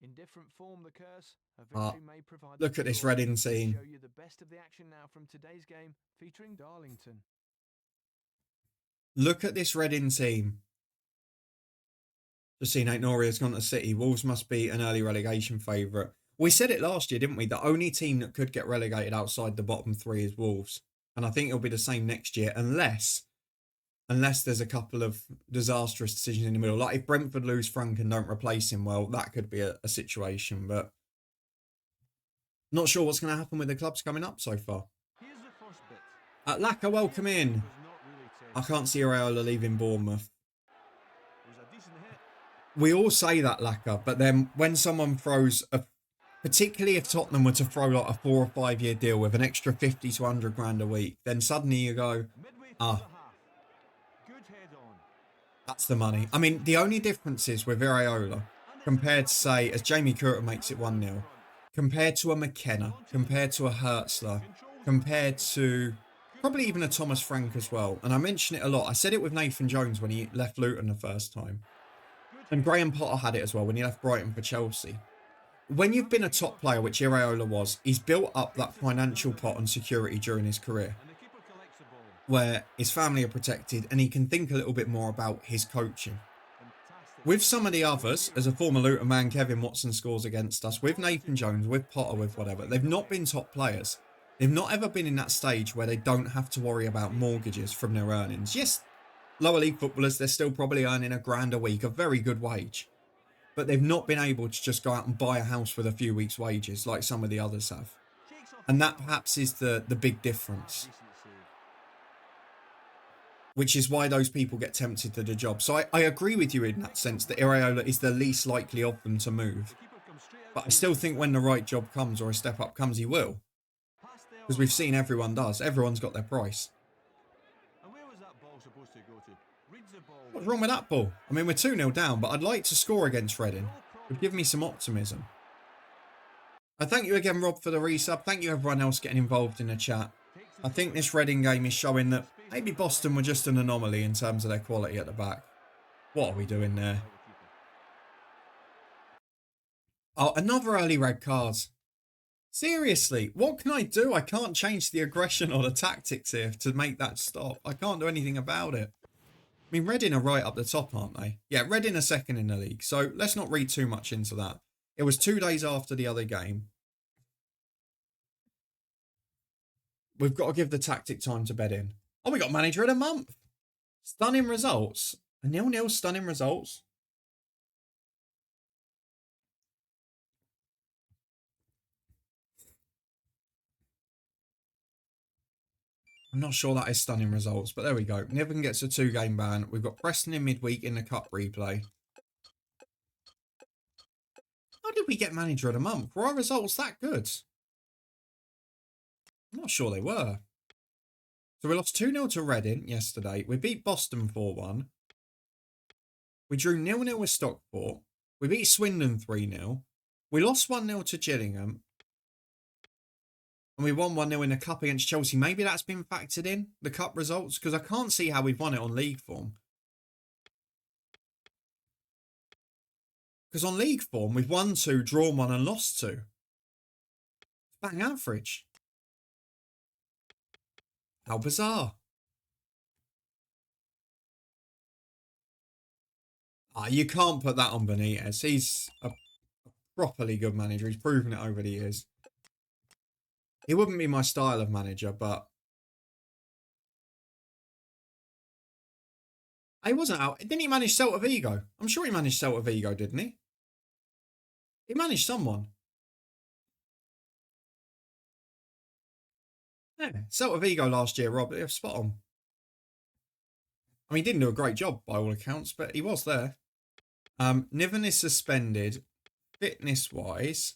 In different form, the curse. A victory may provide. Look at this Reading team. Show you the best of the action now from today's game, featuring Darlington. Look at this Reading team. Just seen Nate Noria's gone to City. Wolves must be an early relegation favourite. We said it last year, didn't we? The only team that could get relegated outside the bottom 3 is Wolves. And I think it'll be the same next year, unless there's a couple of disastrous decisions in the middle. Like if Brentford lose Frank and don't replace him, well, that could be a situation. But not sure what's going to happen with the clubs coming up so far. Here's the first bit. Laka, welcome in. I can't see Iraola leaving Bournemouth. It was a decent hit. We all say that, Laka, but then when someone throws particularly if Tottenham were to throw like a 4 or 5 year deal with an extra 50 to 100 grand a week, then suddenly you go, Good head on. that's the money. I mean, the only difference is with Iraola, compared to, say, as Jamie Curtin makes it 1-0, compared to a McKenna, compared to a Hertzler, compared to probably even a Thomas Frank as well. And I mention it a lot. I said it with Nathan Jones when he left Luton the first time. And Graham Potter had it as well when he left Brighton for Chelsea. When you've been a top player, which Iraola was, he's built up that financial pot and security during his career, where his family are protected and he can think a little bit more about his coaching. With some of the others, as a former Luton man, Kevin Watson scores against us, with Nathan Jones, with Potter, with whatever, they've not been top players. They've not ever been in that stage where they don't have to worry about mortgages from their earnings. Yes, lower league footballers, they're still probably earning £1,000 a week, a very good wage. But they've not been able to just go out and buy a house with a few weeks' wages like some of the others have. And that perhaps is the big difference. Which is why those people get tempted to the job. So I agree with you in that sense that Iraola is the least likely of them to move. But I still think when the right job comes or a step up comes, he will. Because we've seen everyone does. Everyone's got their price. What's wrong with that ball? I mean, we're 2-0 down, but I'd like to score against Reading. It would give me some optimism. I thank you again, Rob, for the resub. Thank you everyone else getting involved in the chat. I think this Reading game is showing that maybe Boston were just an anomaly in terms of their quality at the back. What are we doing there? Oh, another early red card. Seriously, what can I do? I can't change the aggression or the tactics here to make that stop. I can't do anything about it. I mean, Reading are right up the top, aren't they? Yeah, Reading are second in the league, so let's not read too much into that. It was 2 days after the other game. We've got to give the tactic time to bed in. Oh, we got manager of the month. Stunning results. A 0-0 stunning results. I'm not sure that is stunning results, but there we go. Niven gets a 2-game ban. We've got Preston in midweek in the cup replay. How did we get manager of the month? Were our results that good? I'm not sure they were. So we lost 2-0 to Reading yesterday. We beat Boston 4-1. We drew 0-0 with Stockport. We beat Swindon 3-0. We lost 1-0 to Gillingham. And we won 1-0 in the cup against Chelsea. Maybe that's been factored in, the cup results, because I can't see how we've won it on league form. Because on league form, we've won 2, drawn 1 and lost 2. Bang average. How bizarre. Ah, you can't put that on Benitez. He's a properly good manager. He's proven it over the years. He wouldn't be my style of manager, but he wasn't out. Didn't he manage Celta Vigo? I'm sure he managed Celta Vigo, didn't he? He managed someone. Yeah, Celta Vigo last year, Rob. Yeah, spot on. I mean, he didn't do a great job by all accounts, but he was there. Niven is suspended. Fitness-wise,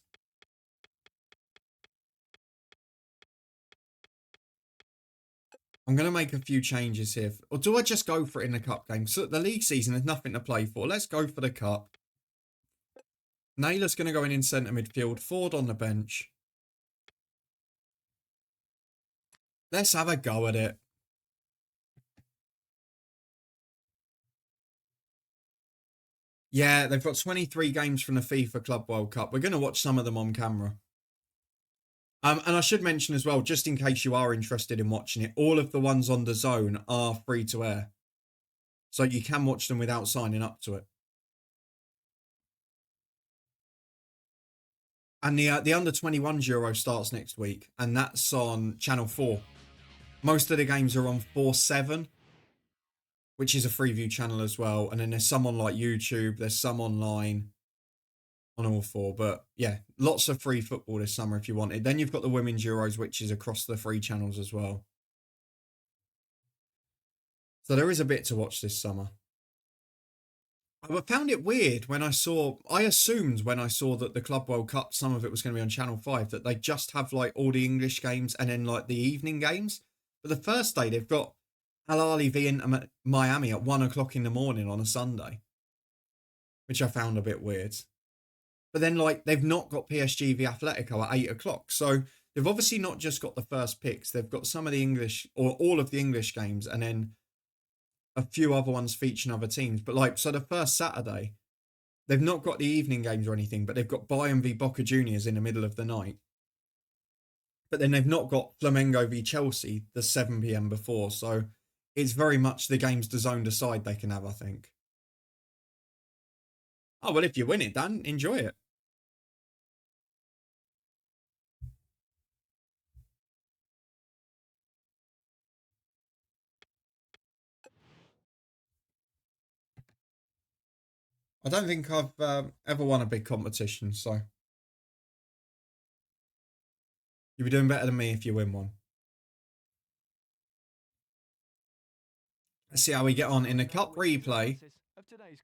I'm going to make a few changes here. Or do I just go for it in the cup game? So the league season has nothing to play for. Let's go for the cup. Naylor's going to go in centre midfield. Ford on the bench. Let's have a go at it. Yeah, they've got 23 games from the FIFA Club World Cup. We're going to watch some of them on camera. And I should mention as well, just in case you are interested in watching it, all of the ones on the zone are free to air. So you can watch them without signing up to it. And the under-21s Euro starts next week, and that's on Channel 4. Most of the games are on 4/7, which is a Freeview channel as well. And then there's some on like YouTube, there's some online on all four. But yeah, lots of free football this summer if you want it. Then you've got the Women's Euros, which is across the free channels as well. So there is a bit to watch this summer. I found it weird when I assumed when I saw that the Club World Cup, some of it was going to be on Channel 5, that they just have like all the English games and then like the evening games. But the first day they've got Al Ahly v Inter Miami at 1 o'clock in the morning on a Sunday, which I found a bit weird. But then like they've not got PSG v Atletico at 8 o'clock. So they've obviously not just got the first picks. They've got some of the English or all of the English games and then a few other ones featuring other teams. But like, so the first Saturday, they've not got the evening games or anything, but they've got Bayern v Boca Juniors in the middle of the night. But then they've not got Flamengo v Chelsea the 7 p.m. before. So it's very much the games DAZN decide they can have, I think. Oh, well, if you win it, Dan, enjoy it. I don't think I've ever won a big competition, so you'll be doing better than me if you win one. Let's see how we get on in the cup replay.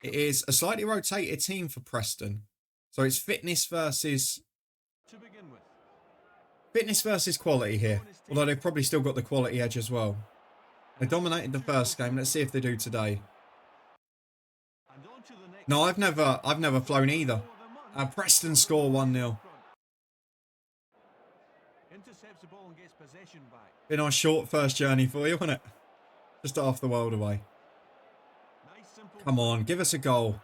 It is a slightly rotated team for Preston. So it's fitness versus quality here. Although they've probably still got the quality edge as well. They dominated the first game. Let's see if they do today. No, I've never flown either. Preston score 1-0. Been our short first journey for you, wasn't it? Just half the world away. Come on, give us a goal.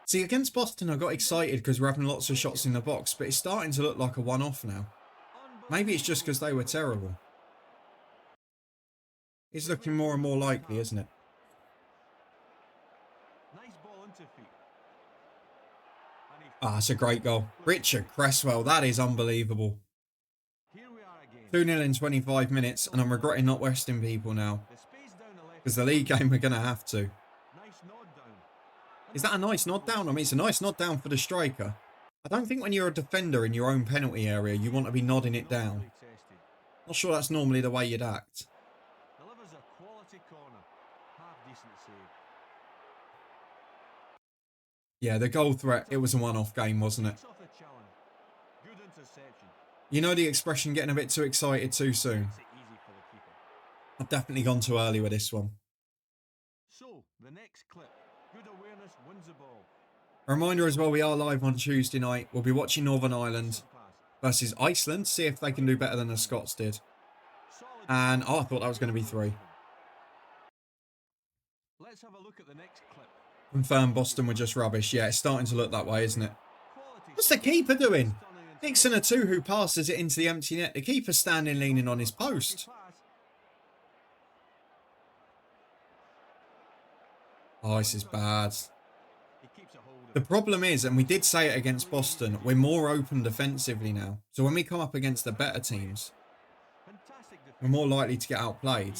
See, against Boston, I got excited because we're having lots of shots in the box, but it's starting to look like a one-off now. Maybe it's just because they were terrible. It's looking more and more likely, isn't it? Ah, it's a great goal. Richard Cresswell, that is unbelievable. 2-0 in 25 minutes, and I'm regretting not resting people now. Because the league game, we're going to have to. Is that a nice nod down? I mean, it's a nice nod down for the striker. I don't think when you're a defender in your own penalty area, you want to be nodding it down. Not sure that's normally the way you'd act. Yeah, the goal threat, it was a one-off game, wasn't it? You know the expression, getting a bit too excited too soon. I've definitely gone too early with this one. So, the next clip. Good awareness wins the ball. A reminder as well, we are live on Tuesday night. We'll be watching Northern Ireland versus Iceland, see if they can do better than the Scots did. And, I thought that was going to be 3. Let's have a look at the next clip. Confirmed Boston were just rubbish. Yeah, it's starting to look that way, isn't it? What's the keeper doing? Dixon a two who passes it into the empty net. The keeper standing leaning on his post. Oh, this is bad. The problem is, and we did say it against Boston, we're more open defensively now. So when we come up against the better teams, we're more likely to get outplayed.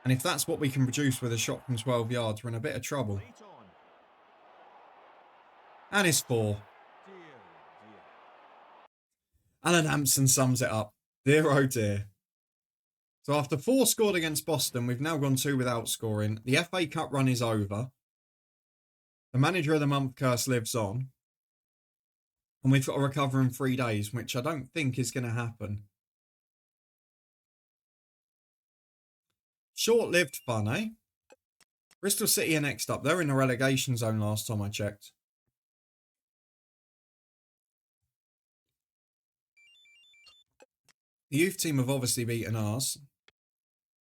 And if that's what we can produce with a shot from 12 yards, we're in a bit of trouble. And it's 4. Alan Hampson sums it up. Dear oh dear. So after 4 scored against Boston, we've now gone 2 without scoring. The FA Cup run is over. The Manager of the Month curse lives on. And we've got to recover in 3 days, which I don't think is going to happen. Short-lived fun, eh? Bristol City are next up. They're in the relegation zone last time I checked. The youth team have obviously beaten ours.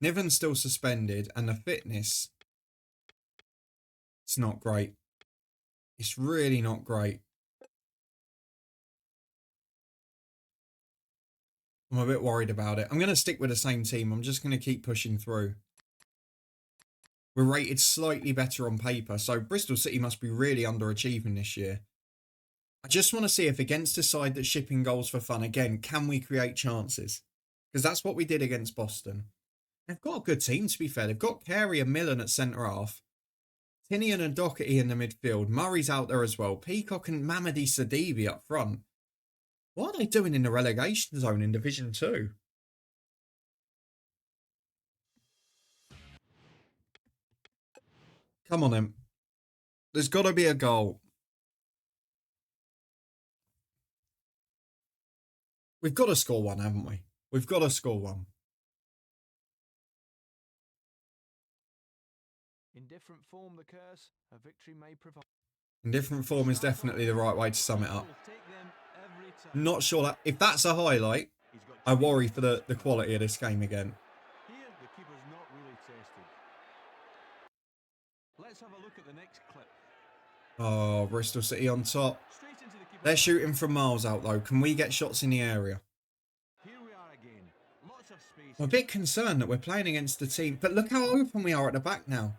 Niven's still suspended, and the fitness, it's not great. It's really not great. I'm a bit worried about it. I'm going to stick with the same team. I'm just going to keep pushing through. We're rated slightly better on paper, so Bristol City must be really underachieving this year. I just want to see if against a side that's shipping goals for fun, again, can we create chances? Because that's what we did against Boston. They've got a good team, to be fair. They've got Carey and Millen at centre-half. Tinian and Doherty in the midfield. Murray's out there as well. Peacock and Mamadi Sidibe up front. What are they doing in the relegation zone in Division 2? Come on, then. There's got to be a goal. We've got to score one, haven't we? We've got to score one. In different form, the curse, a victory may provide. In different form is definitely the right way to sum it up. Not sure that if that's a highlight, I worry for the quality of this game again. Here, the keeper's not really tested. Let's have a look at the next clip. Oh, Bristol City on top. Straight into the keeper. They're shooting from miles out though. Can we get shots in the area? Here we are again. Lots of space. I'm a bit concerned that we're playing against the team, but look how open we are at the back now.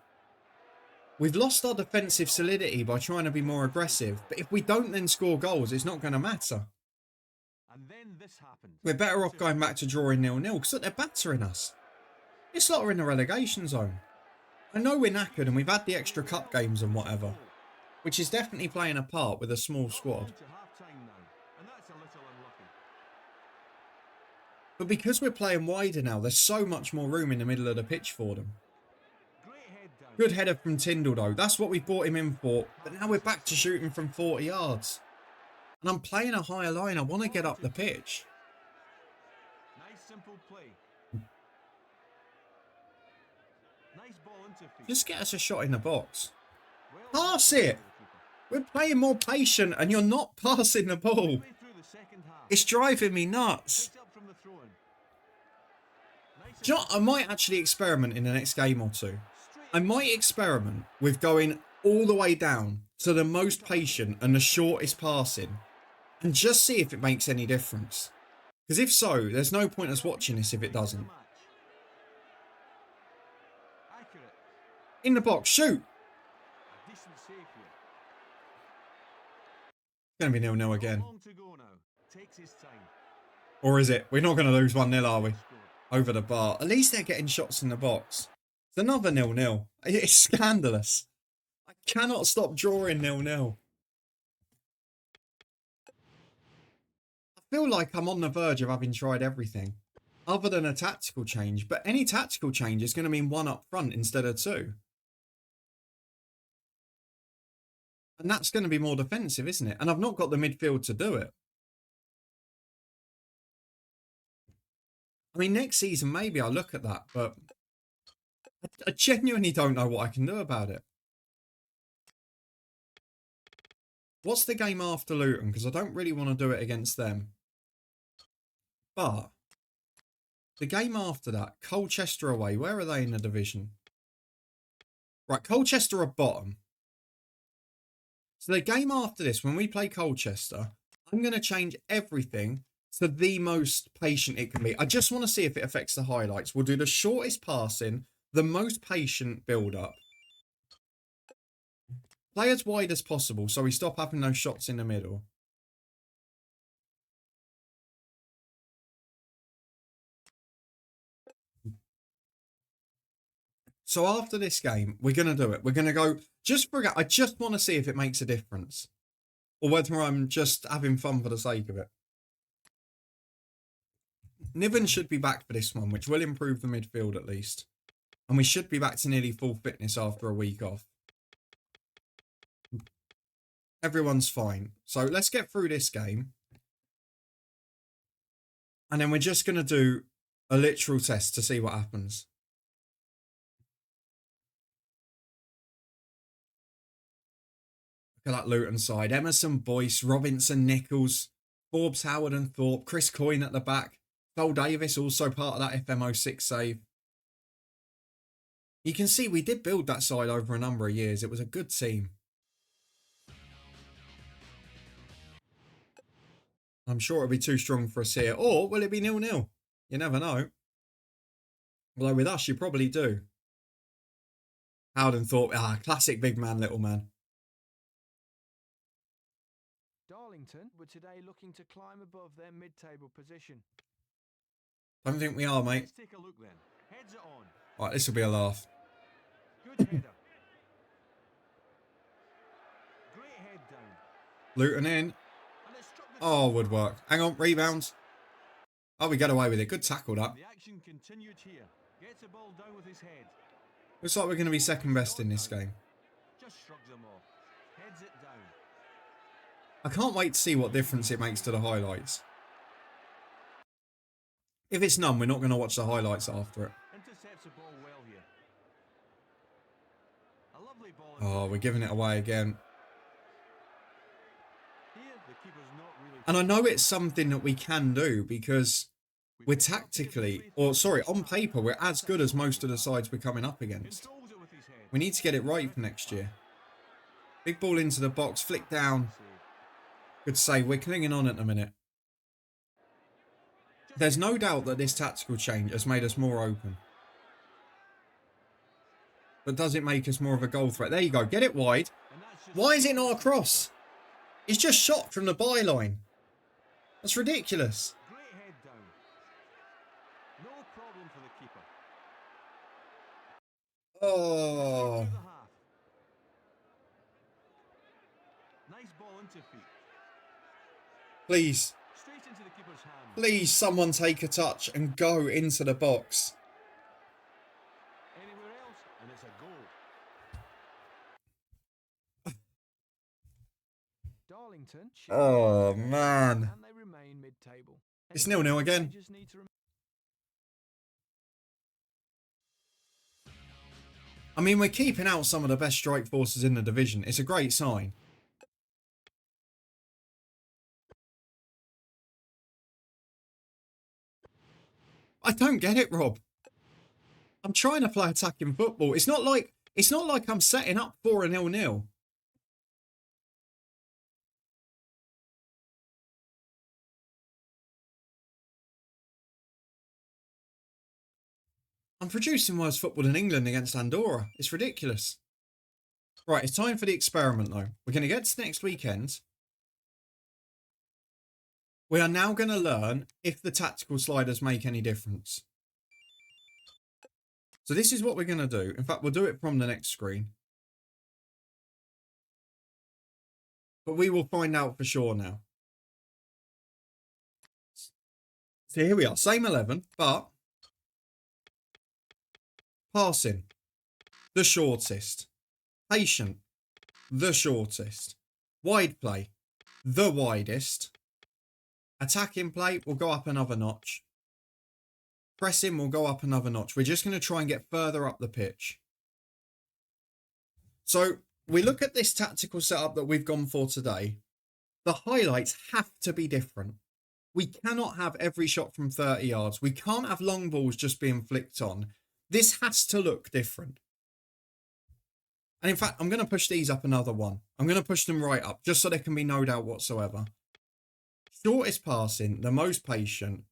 We've lost our defensive solidity by trying to be more aggressive, but if we don't then score goals, it's not going to matter. And then this happened. We're better off going back to drawing 0-0 because they're battering us. This lot are in the relegation zone. I know we're knackered and we've had the extra cup games and whatever, which is definitely playing a part with a small squad. To half-time now, and that's a little unlucky. But because we're playing wider now, there's so much more room in the middle of the pitch for them. Great head down. Good header from Tyndall though. That's what we brought him in for. But now we're back to shooting from 40 yards. And I'm playing a higher line. I want to get up the pitch. Nice simple play. Nice ball into feet. Just get us a shot in the box. Well, Pass it. We're playing more patient and you're not passing the ball. Way through the second half. It's driving me nuts. Picked up from the throw-in. Nice. Do you know what? I might actually experiment in the next game or two. I might experiment with going all the way down to the most patient and the shortest passing and just see if it makes any difference. Because if so, there's no point us watching this if it doesn't. Accurate. In the box, shoot! A decent save here. It's going to be 0-0 again. Long to go now. Takes his time. Or is it? We're not going to lose 1-0, are we? Score. Over the bar. At least they're getting shots in the box. It's another 0-0. It's scandalous. I cannot stop drawing 0-0. I feel like I'm on the verge of having tried everything. Other than a tactical change. But any tactical change is going to mean 1 up front instead of 2. And that's going to be more defensive, isn't it? And I've not got the midfield to do it. I mean, next season, maybe I'll look at that, but I genuinely don't know what I can do about it. What's the game after Luton? Because I don't really want to do it against them. But the game after that, Colchester away. Where are they in the division? Right, Colchester are bottom. So the game after this, when we play Colchester, I'm going to change everything to the most patient it can be. I just want to see if it affects the highlights. We'll do the shortest passing, the most patient build-up. Play as wide as possible so we stop having those shots in the middle. So after this game, we're going to do it. We're going to go just for I just want to see if it makes a difference. Or whether I'm just having fun for the sake of it. Niven should be back for this one, which will improve the midfield at least. And we should be back to nearly full fitness after a week off. Everyone's fine. So let's get through this game. And then we're just going to do a literal test to see what happens. Look at that Luton side. Emerson, Boyce, Robinson, Nichols, Forbes, Howard and Thorpe, Chris Coyne at the back. Phil Davis also part of that FM06 save. You can see we did build that side over a number of years. It was a good team. I'm sure it'll be too strong for us here. Or will it be 0-0? You never know. Although with us, you probably do. Howden Thorpe. Classic big man, little man. Darlington were today looking to climb above their mid-table position. Don't think we are, mate. Let's take a look then. Heads it on. Right, this will be a laugh. Good header. Great head down. Luton in. Oh, woodwork. Hang on, rebounds. Oh, we get away with it. Good tackle, that. The action continued here. Gets the ball down with his head. Looks like we're going to be second best in this game. Just shrugs them off. Heads it down. I can't wait to see what difference it makes to the highlights. If it's none, we're not going to watch the highlights after it. Intercepts the ball well here. A lovely ball. Oh, we're giving it away again. Here, the keeper's not really. And I know it's something that we can do because we're tactically, or sorry, on paper, we're as good as most of the sides we're coming up against. We need to get it right for next year. Big ball into the box, flick down. Good save. We're clinging on at the minute. There's no doubt that this tactical change has made us more open. But does it make us more of a goal threat? There you go. Get it wide. Why is it not a cross? He's just shot from the byline. That's ridiculous. Great head down. No problem for the keeper. Oh. Through the half. Nice ball into feet. Please. Straight into the keeper's hand. Please, someone take a touch and go into the box. Anywhere else, and it's a goal. Darlington. Oh, man. And they remain mid-table. It's 0-0 again. I mean, we're keeping out some of the best strike forces in the division. It's a great sign. I don't get it, Rob. I'm trying to play attacking football. It's not like I'm setting up for a 0-0. I'm producing worse football in England against Andorra. It's ridiculous. Right, it's time for the experiment, though. We're going to get to next weekend. We are now going to learn if the tactical sliders make any difference. So this is what we're going to do. In fact, we'll do it from the next screen. But we will find out for sure now. So here we are. Same 11, but passing, the shortest. Patient, the shortest. Wide play, the widest. Attacking play will go up another notch. Pressing will go up another notch. We're just going to try and get further up the pitch. So we look at this tactical setup that we've gone for today. The highlights have to be different. We cannot have every shot from 30 yards. We can't have long balls just being flicked on. This has to look different. And in fact, I'm going to push these up another one. I'm going to push them right up just so there can be no doubt whatsoever. Shortest passing, the most patient.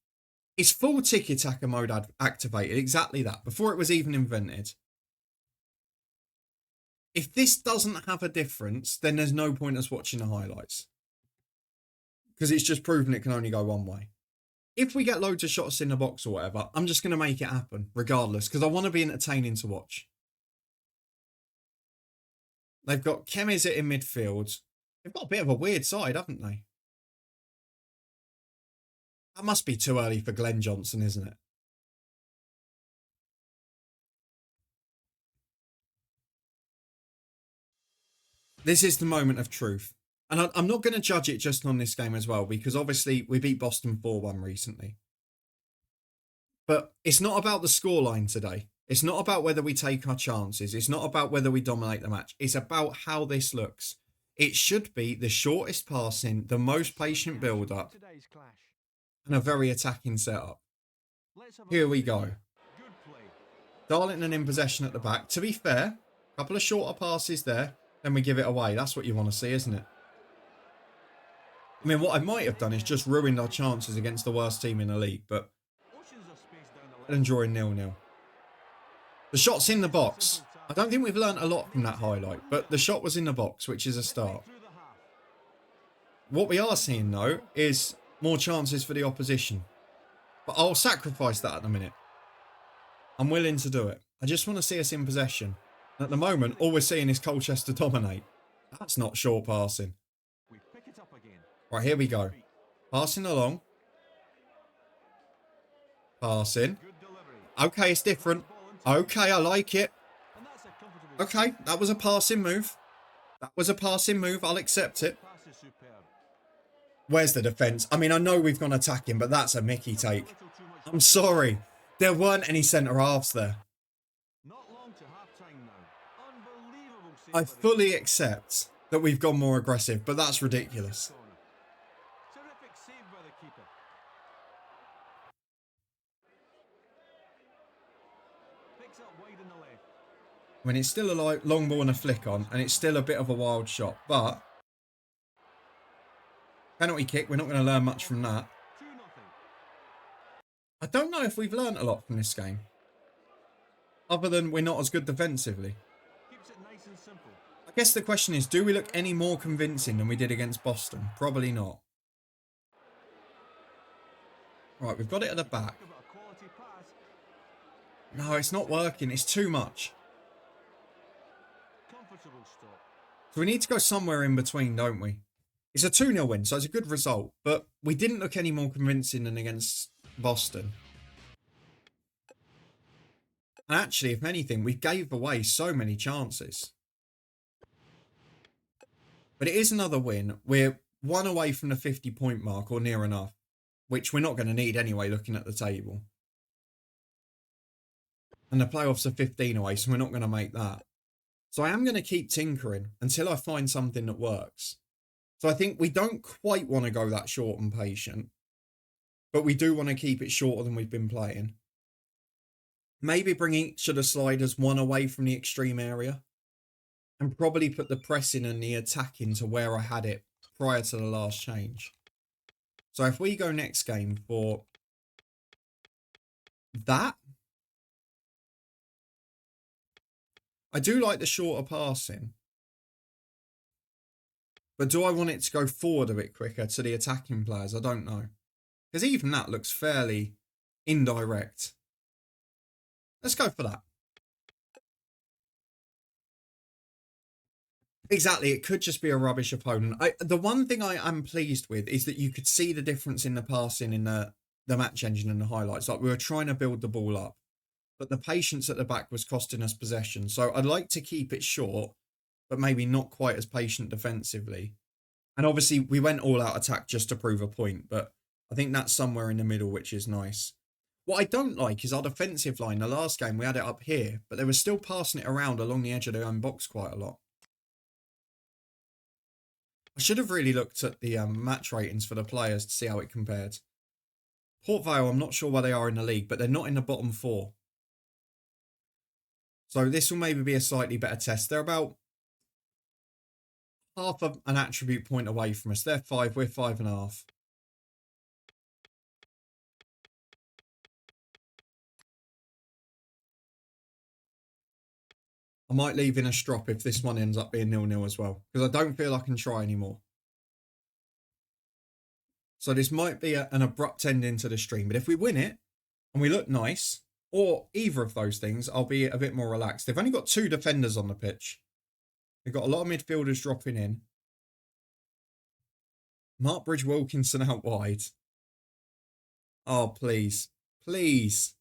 It's full tiki-taka mode activated, exactly that, before it was even invented. If this doesn't have a difference, then there's no point us watching the highlights. Because it's just proven it can only go one way. If we get loads of shots in the box or whatever, I'm just going to make it happen, regardless, because I want to be entertaining to watch. They've got Kemizit in midfield. They've got a bit of a weird side, haven't they? That must be too early for Glenn Johnson, isn't it? This is the moment of truth. And I'm not going to judge it just on this game as well, because obviously we beat Boston 4-1 recently. But it's not about the scoreline today. It's not about whether we take our chances. It's not about whether we dominate the match. It's about how this looks. It should be the shortest passing, the most patient build-up, and a very attacking setup. Here we go. Darlington in possession at the back. To be fair, a couple of shorter passes there, then we give it away. That's what you want to see, isn't it? I mean, what I might have done is just ruined our chances against the worst team in the league, but and drawing 0-0. The shot's in the box. I don't think we've learnt a lot from that highlight, but the shot was in the box, which is a start. What we are seeing, though, is more chances for the opposition. But I'll sacrifice that at the minute. I'm willing to do it. I just want to see us in possession. At the moment, all we're seeing is Colchester dominate. That's not short passing. Right, here we go. Passing along. Passing. Okay, it's different. Okay, I like it. Okay, that was a passing move. That was a passing move. I'll accept it. Where's the defence? I mean, I know we've gone attacking, but that's a Mickey take. I'm sorry. There weren't any centre-halves there. I fully accept that we've gone more aggressive, but that's ridiculous. I mean, it's still a long ball and a flick on, and it's still a bit of a wild shot, but penalty kick, we're not going to learn much from that. I don't know if we've learned a lot from this game, other than we're not as good defensively. I guess the question is, do we look any more convincing than we did against Boston? Probably not. Right, we've got it at the back. No, it's not working. It's too much. So we need to go somewhere in between, don't we? It's a 2-0 win, so it's a good result. But we didn't look any more convincing than against Boston. And actually, if anything, we gave away so many chances. But it is another win. We're 1 away from the 50-point mark, or near enough. Which we're not going to need anyway, looking at the table. And the playoffs are 15 away, so we're not going to make that. So I am going to keep tinkering until I find something that works. So I think we don't quite want to go that short and patient. But we do want to keep it shorter than we've been playing. Maybe bring each of the sliders 1 away from the extreme area. And probably put the pressing and the attacking to where I had it prior to the last change. So if we go next game for that, I do like the shorter passing. But do I want it to go forward a bit quicker to the attacking players? I don't know. Because even that looks fairly indirect. Let's go for that. Exactly, it could just be a rubbish opponent. The one thing I am pleased with is that you could see the difference in the passing in the match engine and the highlights. Like, we were trying to build the ball up. But the patience at the back was costing us possession. So I'd like to keep it short, but maybe not quite as patient defensively. And obviously, we went all out attack just to prove a point. But I think that's somewhere in the middle, which is nice. What I don't like is our defensive line. The last game, we had it up here, but they were still passing it around along the edge of their own box quite a lot. I should have really looked at the match ratings for the players to see how it compared. Port Vale, I'm not sure where they are in the league, but they're not in the bottom 4. So this will maybe be a slightly better test. They're about half of an attribute point away from us. They're 5, we're 5.5. I might leave in a strop if this one ends up being 0-0 as well, because I don't feel I can try anymore. So this might be an abrupt ending to the stream, but if we win it and we look nice, or either of those things, I'll be a bit more relaxed. They've only got 2 defenders on the pitch. They've got a lot of midfielders dropping in. Mark Bridge Wilkinson out wide. Oh, please. Please.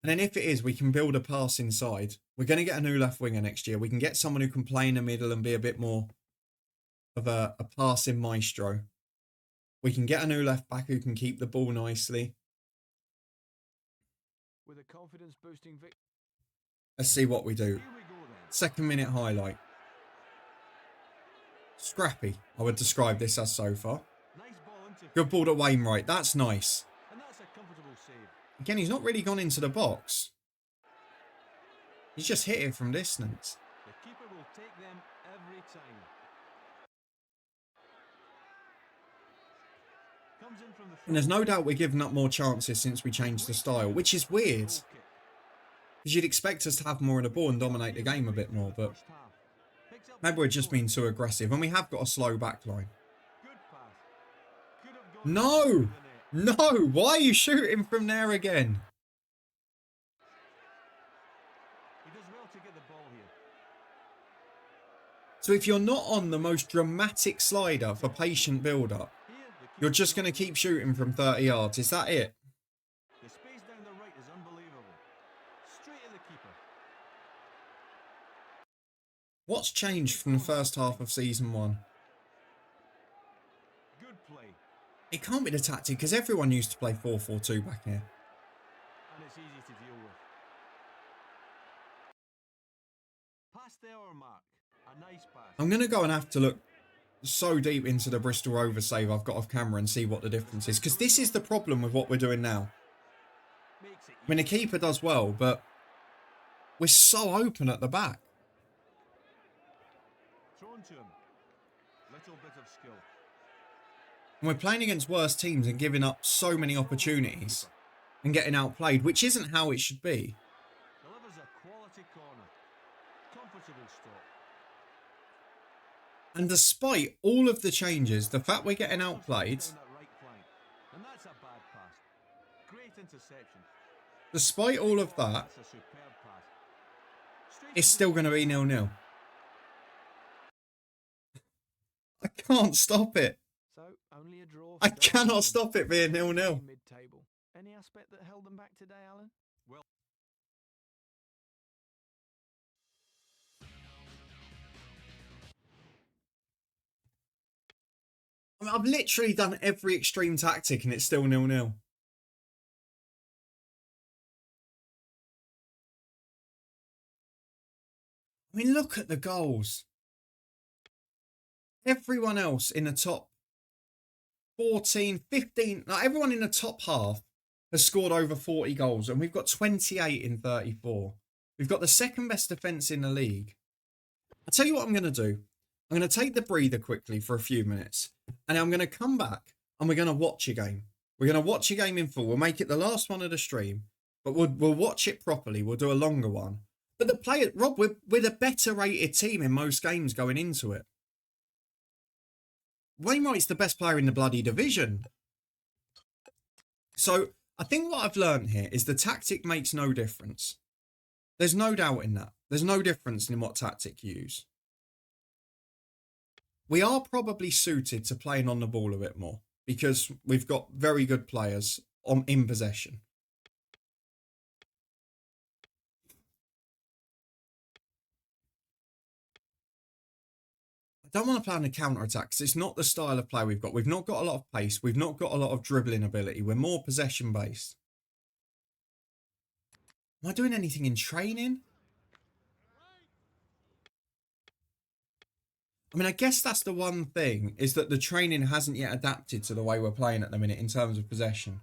And then if it is, we can build a pass inside. We're going to get a new left winger next year. We can get someone who can play in the middle and be a bit more of a passing maestro. We can get a new left back who can keep the ball nicely. With a confidence boosting victory. Let's see what we do. Here we go then. 2nd minute highlight. Scrappy, I would describe this as so far. Nice ball into. Good ball to Wainwright. That's nice. And that's a comfortable save. Again, he's not really gone into the box. He's just hit it from distance. The keeper will take them every time. Comes in from the And there's no doubt we're giving up more chances since we changed the style, which is weird. Because you'd expect us to have more of the ball and dominate the game a bit more, but maybe we're just being too aggressive. And we have got a slow back line. No! No! Why are you shooting from there again? He does well to get the ball here. So if you're not on the most dramatic slider for patient build-up, Here, the keeper you're just going to keep shooting from 30 yards. Is that it? The space down the right is unbelievable. Straight at the keeper. What's changed from the first half of season 1? Good play. It can't be the tactic because everyone used to play 4-4-2 back here. And it's easy to deal with. Past the hour mark. A nice pass. I'm going to go and have to look so deep into the Bristol Rovers save I've got off camera and see what the difference is. Because this is the problem with what we're doing now. Makes it I mean, the keeper does well, but we're so open at the back. thrown to him. Little bit of skill. And we're playing against worse teams and giving up so many opportunities and getting outplayed, which isn't how it should be. Delivers a quality corner. Comfortable stop. And despite all of the changes, the fact we're getting outplayed, Down that right flank. And that's a bad pass. Great interception. despite all of that, That's a superb pass. Straight it's to still going to be 0-0. I can't stop it. So only a draw. I for cannot Darlington. stop it being 0-0. Mid-table. Any aspect that held them back today, Alan? I mean, I've literally done every extreme tactic and it's still 0-0. I mean, look at the goals. Everyone else in the top 14, 15, like everyone in the top half has scored over 40 goals and we've got 28 in 34. We've got the second best defence in the league. I'll tell you what I'm going to do. I'm going to take the breather quickly for a few minutes and I'm going to come back and we're going to watch a game. We're going to watch a game in full. We'll make it the last one of the stream, but we'll watch it properly. We'll do a longer one. But the player, Rob, we're the better rated team in most games going into it. Wainwright's the best player in the bloody division. So I think what I've learned here is the tactic makes no difference. There's no doubt in that. There's no difference in what tactic you use. We are probably suited to playing on the ball a bit more because we've got very good players in possession. I don't want to play on the counter-attack because it's not the style of play we've got. We've not got a lot of pace. We've not got a lot of dribbling ability. We're more possession-based. Am I doing anything in training? I mean, I guess that's the one thing, is that the training hasn't yet adapted to the way we're playing at the minute in terms of possession.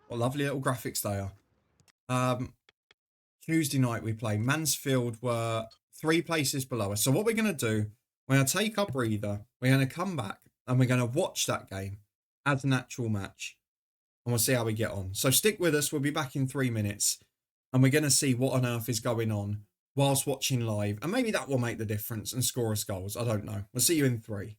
What lovely little graphics they are. Tuesday night we play. Mansfield were 3 places below us. So what we're going to do, we're going to take our breather, we're going to come back, and we're going to watch that game as an actual match. and we'll see how we get on. So stick with us. We'll be back in 3 minutes, and we're going to see what on earth is going on whilst watching live. And maybe that will make the difference and score us goals. I don't know. We'll see you in 3.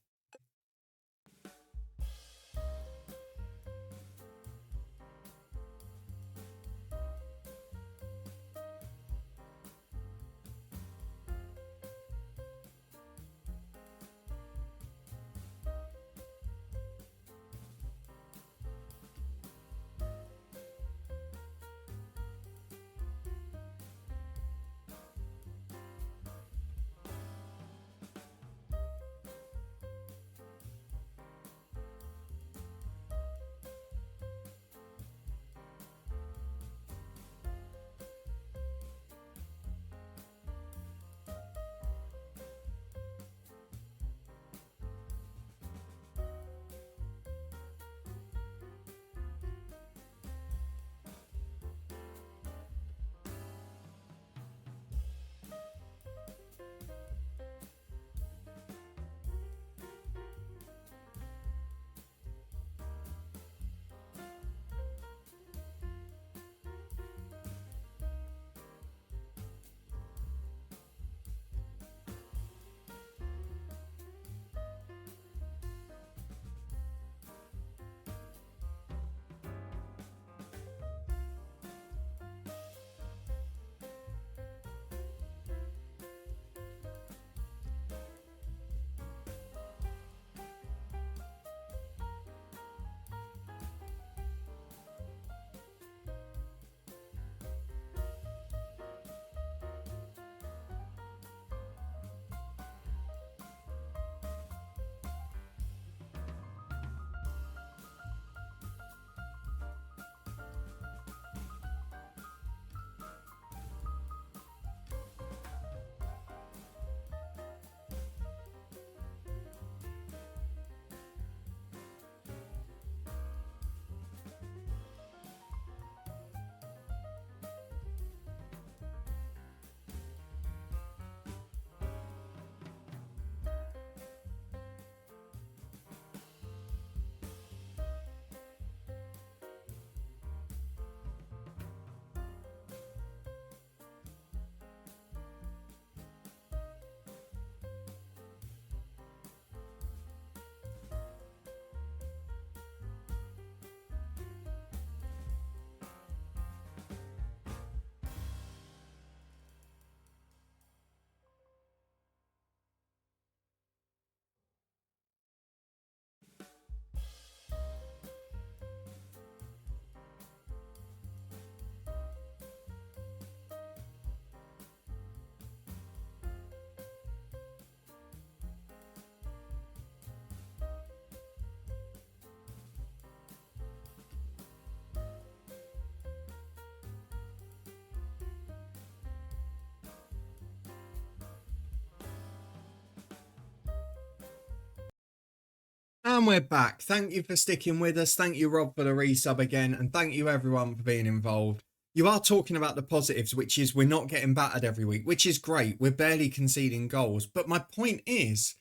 And we're back. Thank you for sticking with us. Thank you, Rob, for the resub again. And thank you, everyone, for being involved. You are talking about the positives, which is we're not getting battered every week, which is great. We're barely conceding goals. But my point is,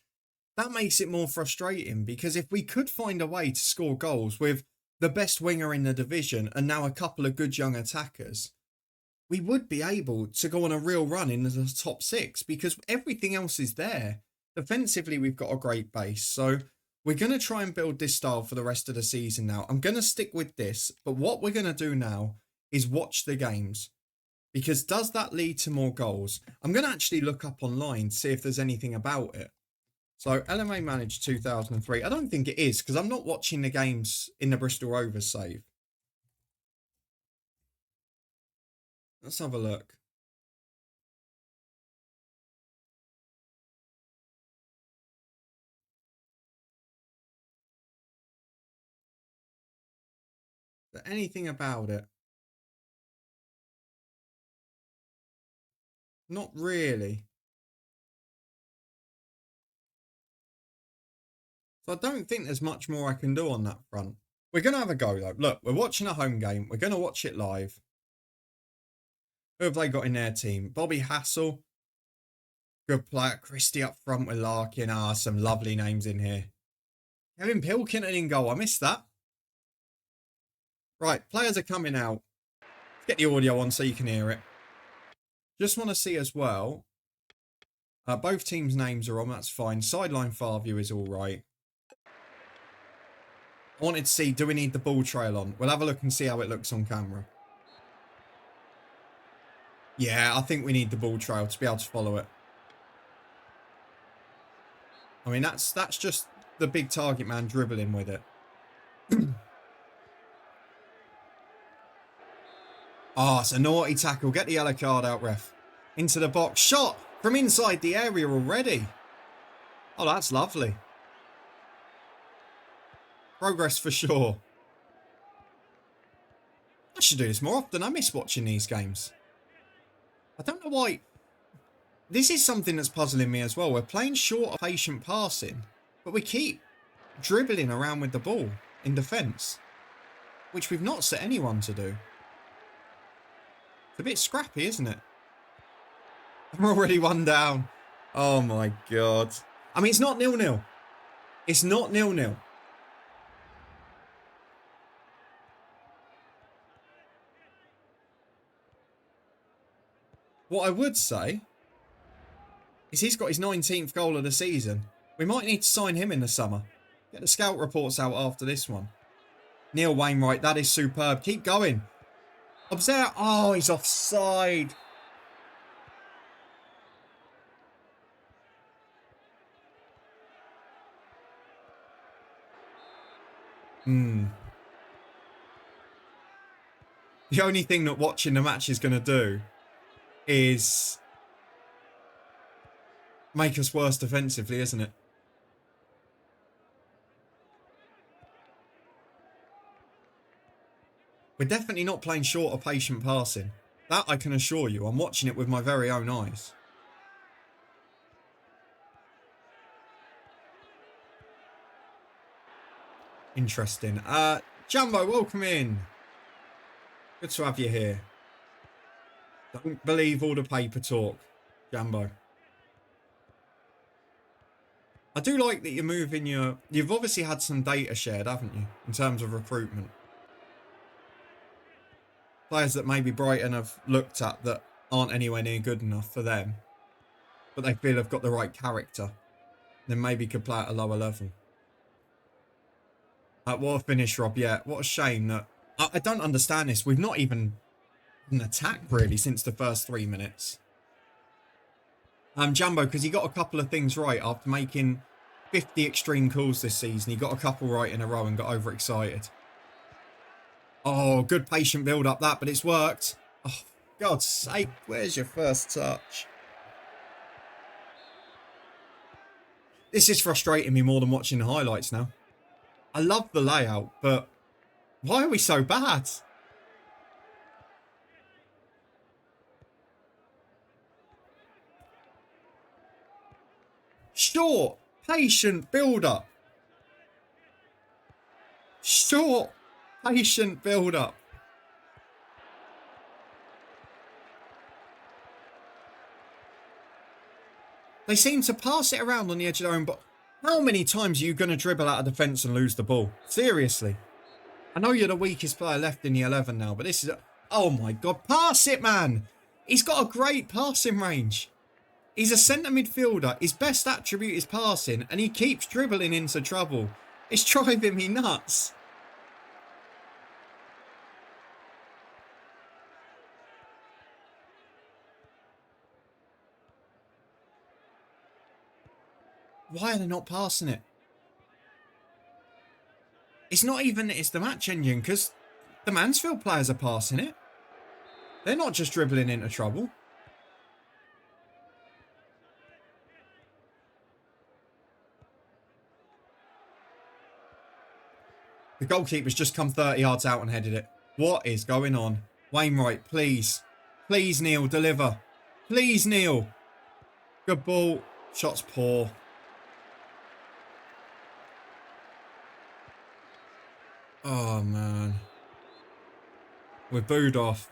that makes it more frustrating because if we could find a way to score goals with the best winger in the division and now a couple of good young attackers, we would be able to go on a real run in the top 6 because everything else is there. Defensively, we've got a great base. So we're going to try and build this style for the rest of the season now. I'm going to stick with this, but what we're going to do now is watch the games. Because does that lead to more goals? I'm going to actually look up online to see if there's anything about it. So LMA Manager 2003. I don't think it is because I'm not watching the games in the Bristol Rovers save. Let's have a look. Is there anything about it? Not really. So I don't think there's much more I can do on that front. We're going to have a go though. Look, we're watching a home game. We're going to watch it live. Who have they got in their team? Bobby Hassel. Good player. Christie up front with Larkin. Some lovely names in here. Kevin Pilkington in goal. I missed that. Right, players are coming out. Let's get the audio on so you can hear it. Just want to see as well. Both teams' names are on, that's fine. Sideline far view is all right. I wanted to see, do we need the ball trail on? We'll have a look and see how it looks on camera. Yeah, I think we need the ball trail to be able to follow it. I mean, that's just the big target man dribbling with it. Oh, it's a naughty tackle. Get the yellow card out, ref. Into the box. Shot from inside the area already. Oh, that's lovely. Progress for sure. I should do this more often. I miss watching these games. I don't know why. This is something that's puzzling me as well. We're playing short, patient passing, but we keep dribbling around with the ball in defence, which we've not set anyone to do. It's a bit scrappy, isn't it? I'm already 1 down. Oh my God. I mean, it's not 0-0. It's not 0-0. What I would say is he's got his 19th goal of the season. We might need to sign him in the summer. Get the scout reports out after this one. Neil Wainwright, that is superb. Keep going. Observe. Oh, he's offside. The only thing that watching the match is going to do is make us worse defensively, isn't it? We're definitely not playing short or patient passing. That I can assure you. I'm watching it with my very own eyes. Interesting. Jumbo, welcome in. Good to have you here. Don't believe all the paper talk, Jumbo. I do like that you're moving your... You've obviously had some data shared, haven't you? In terms of recruitment. Players that maybe Brighton have looked at that aren't anywhere near good enough for them. But they feel have got the right character. Then maybe could play at a lower level. What a finish, Rob. Yeah, what a shame that... I don't understand this. We've not even an attack, really, since the first 3 minutes. Jumbo, because he got a couple of things right after making 50 extreme calls this season. He got a couple right in a row and got overexcited. Oh, good patient build-up that, but it's worked. Oh, God's sake, where's your first touch? This is frustrating me more than watching the highlights now. I love the layout, but why are we so bad? Short, patient build-up. Short, patient build-up. They seem to pass it around on the edge of their own box. How many times are you going to dribble out of defence and lose the ball? Seriously. I know you're the weakest player left in the 11 now, but this is... Oh my God, pass it, man. He's got a great passing range. He's a centre midfielder. His best attribute is passing, and he keeps dribbling into trouble. It's driving me nuts. Why are they not passing it? It's not even it's the match engine, because the Mansfield players are passing it. They're not just dribbling into trouble. The goalkeeper's just come 30 yards out and headed it. What is going on? Wainwright, please. Please, Neil, deliver. Please, Neil. Good ball. Shot's poor. Oh, man. We're booed off.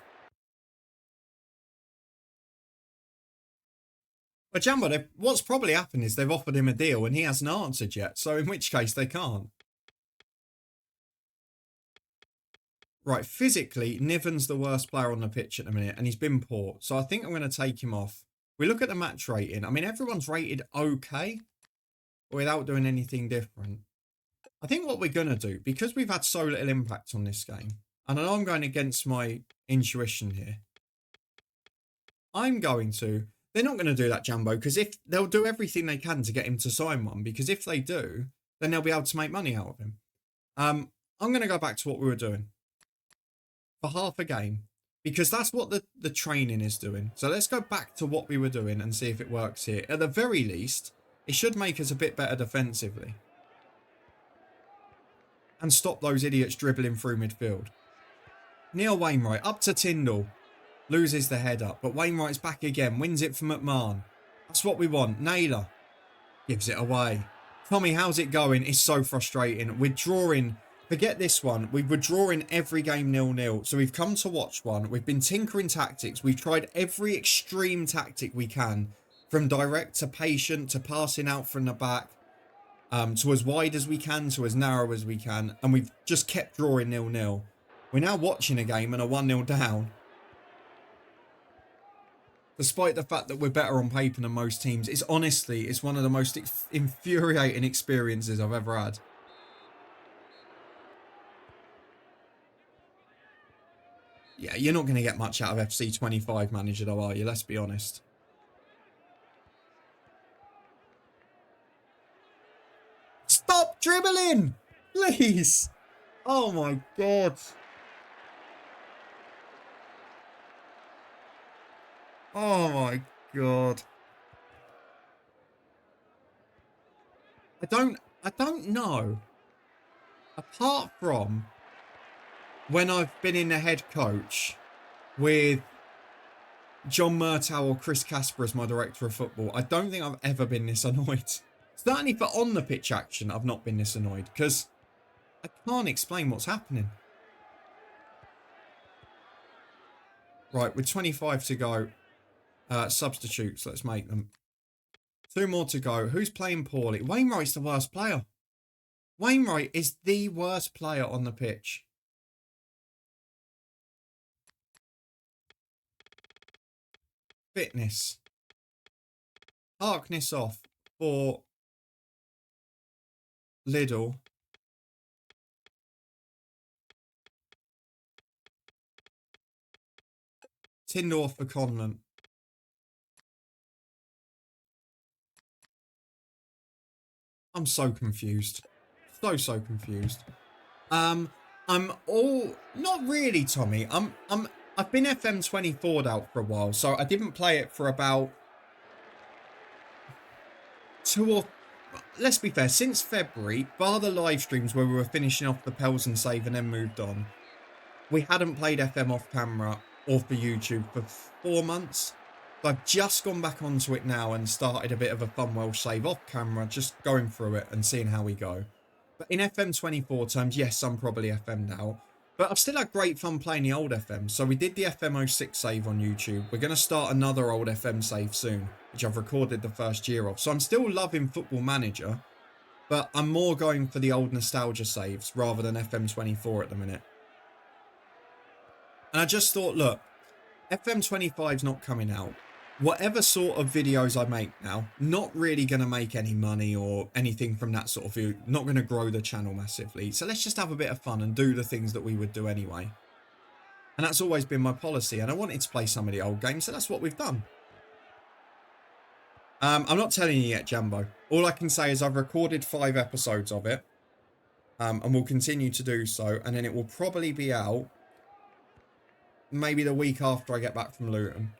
But Jumbo, what's probably happened is they've offered him a deal and he hasn't answered yet. So in which case they can't. Right, physically, Niven's the worst player on the pitch at the minute, and he's been poor. So I think I'm going to take him off. We look at the match rating. I mean, everyone's rated okay without doing anything different. I think what we're going to do, because we've had so little impact on this game, and I know I'm going against my intuition here, I'm going to... They're not going to do that, Jumbo, because if they'll do everything they can to get him to sign one, because if they do, then they'll be able to make money out of him. I'm going to go back to what we were doing for half a game, because that's what the training is doing. So let's go back to what we were doing and see if it works here. At the very least, it should make us a bit better defensively. And stop those idiots dribbling through midfield. Neil Wainwright up to Tyndall. Loses the head up, but Wainwright's back again. Wins it for McMahon. That's what we want. Naylor gives it away. Tommy, how's it going? It's so frustrating. We're drawing. Forget this one. We're drawing every game 0-0. So we've come to watch one. We've been tinkering tactics. We've tried every extreme tactic we can. From direct to patient to passing out from the back. To as wide as we can, to as narrow as we can. And we've just kept drawing 0-0. We're now watching a game and a 1-0 down. Despite the fact that we're better on paper than most teams. It's honestly, it's one of the most infuriating experiences I've ever had. Yeah, you're not going to get much out of FC 25 manager though, are you? Let's be honest. Stop dribbling! Please! Oh my God. Oh my God. I don't know. Apart from when I've been in the head coach with John Murtaugh or Chris Casper as my director of football, I don't think I've ever been this annoyed. Certainly for on the pitch action, I've not been this annoyed because I can't explain what's happening. Right, with 25 to go. Substitutes, let's make them. 2 more to go. Who's playing poorly? Wainwright's the worst player. Wainwright is the worst player on the pitch. Fitness. Harkness off for Liddell. Tyndall off for Conlon. I'm so confused. So confused. I'm all not really, Tommy. I've been FM 24'd out for a while, so I didn't play it for about let's be fair, since February, bar the live streams where we were finishing off the Pels and save and then moved on. We hadn't played FM off camera or for YouTube for 4 months. So I've just gone back onto it now and started a bit of a fun Welsh save off camera, just going through it and seeing how we go. But in FM 24 terms, yes, I'm probably FM'd out. But I've still had great fun playing the old FM. So we did the FM 06 save on YouTube. We're going to start another old FM save soon, which I've recorded the first year of. So I'm still loving Football Manager, but I'm more going for the old nostalgia saves rather than FM 24 at the minute. And I just thought, look, FM 25's not coming out. Whatever sort of videos I make now, not really going to make any money or anything from that sort of view. Not going to grow the channel massively. So let's just have a bit of fun and do the things that we would do anyway. And that's always been my policy. And I wanted to play some of the old games, so that's what we've done. I'm not telling you yet, Jumbo. All I can say is I've recorded 5 episodes of it. And we'll continue to do so. And then it will probably be out maybe the week after I get back from Luton.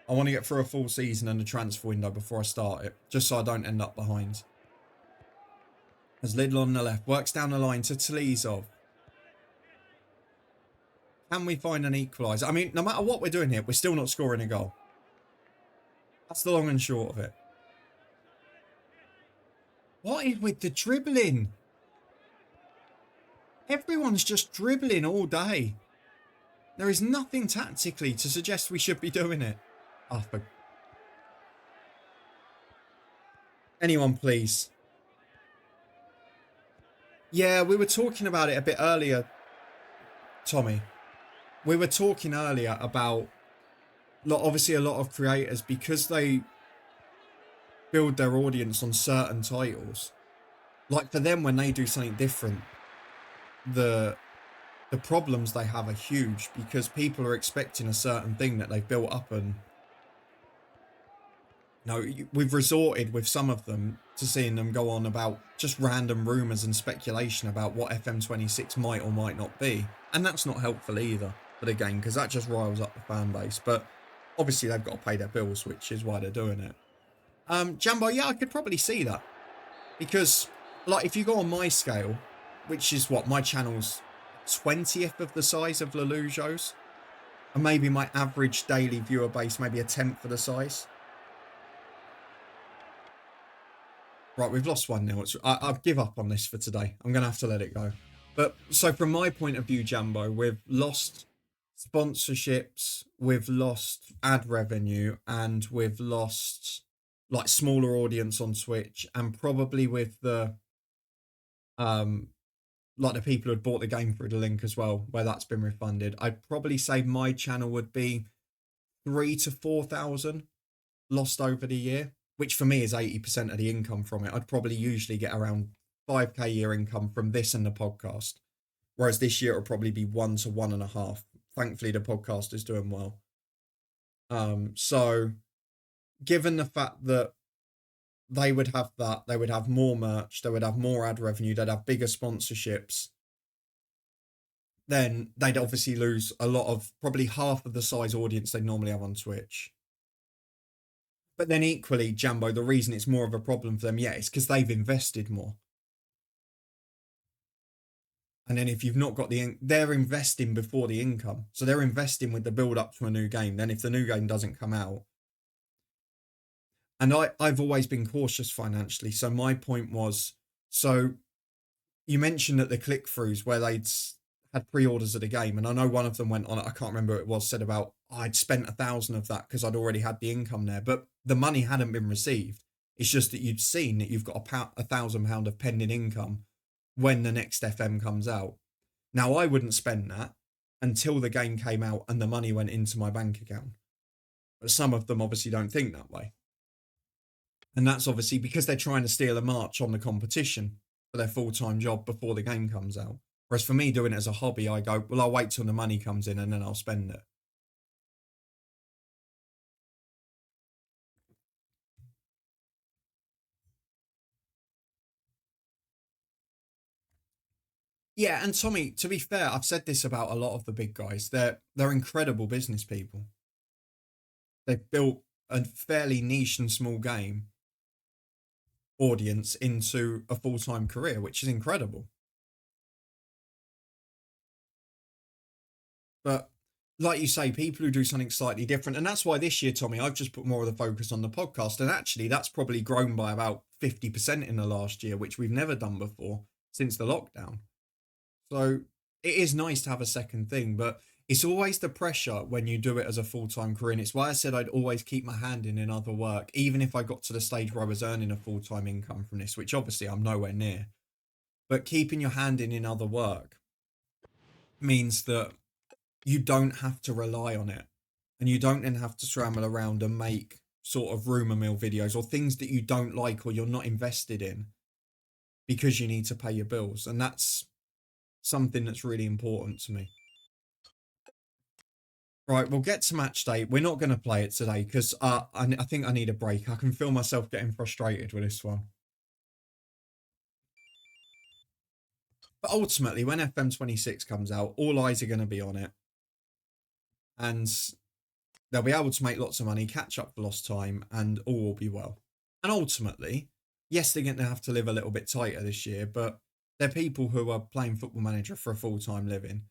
I want to get through a full season and the transfer window before I start it, just so I don't end up behind. As Liddell on the left, works down the line to Tlizov. Can we find an equaliser? I mean, no matter what we're doing here, we're still not scoring a goal. That's the long and short of it. What is with the dribbling? Everyone's just dribbling all day. There is nothing tactically to suggest we should be doing it. Oh, anyone, please. Yeah, we were talking about it a bit earlier. Tommy, we were talking earlier about, obviously a lot of creators, because they build their audience on certain titles, like for them when they do something different, the problems they have are huge because people are expecting a certain thing that they've built up, and we've resorted with some of them to seeing them go on about just random rumours and speculation about what FM26 might or might not be, and that's not helpful either for the game because that just riles up the fan base. But obviously they've got to pay their bills, which is why they're doing it. Jambo, yeah, I could probably see that because, like, if you go on my scale, which is what my channel's 20th of the size of Lelujo's, and maybe my average daily viewer base maybe a 10th of the size. Right, we've lost 1-0. I've give up on this for today. I'm going to have to let it go. But so from my point of view, Jambo, we've lost sponsorships, we've lost ad revenue, and we've lost like smaller audience on Twitch, and probably with the like the people who had bought the game through the link as well, where that's been refunded. I'd probably say my channel would be 3,000 to 4,000 lost over the year, which for me is 80% of the income from it. I'd probably usually get around 5k a year income from this and the podcast, whereas this year it'll probably be 1 to 1.5. Thankfully, the podcast is doing well. So given the fact that they would have that, they would have more merch, they would have more ad revenue, they'd have bigger sponsorships, then they'd obviously lose a lot of, probably half of the size audience they normally have on Twitch. But then equally, Jambo, the reason it's more of a problem for them, yeah, it's because they've invested more. And then if you've not got they're investing before the income. So they're investing with the build up to a new game. Then if the new game doesn't come out, and I've always been cautious financially. So my point was, so you mentioned that the click-throughs where they'd had pre-orders of the game, and I know one of them went on, I can't remember what it was, said about, I'd spent 1,000 of that because I'd already had the income there, but the money hadn't been received. It's just that you'd seen that you've got £1,000 of pending income when the next FM comes out. Now, I wouldn't spend that until the game came out and the money went into my bank account. But some of them obviously don't think that way. And that's obviously because they're trying to steal a march on the competition for their full-time job before the game comes out. Whereas for me, doing it as a hobby, I go, well, I'll wait till the money comes in and then I'll spend it. Yeah, and Tommy, to be fair, I've said this about a lot of the big guys. They're incredible business people. They've built a fairly niche and small game audience into a full-time career, which is incredible. But like you say, people who do something slightly different, and that's why this year, Tommy, I've just put more of the focus on the podcast, and actually that's probably grown by about 50% in the last year, which we've never done before since the lockdown. So it is nice to have a second thing, but it's always the pressure when you do it as a full-time career. And it's why I said I'd always keep my hand in other work, even if I got to the stage where I was earning a full-time income from this, which obviously I'm nowhere near. But keeping your hand in other work means that you don't have to rely on it. And you don't then have to scramble around and make sort of rumour mill videos or things that you don't like or you're not invested in because you need to pay your bills. And that's something that's really important to me. Right, we'll get to match day. We're not going to play it today because I think I need a break. I can feel myself getting frustrated with this one. But ultimately, when FM26 comes out, all eyes are going to be on it. And they'll be able to make lots of money, catch up for lost time, and all will be well. And ultimately, yes, they're going to have to live a little bit tighter this year, but they're people who are playing Football Manager for a full-time living.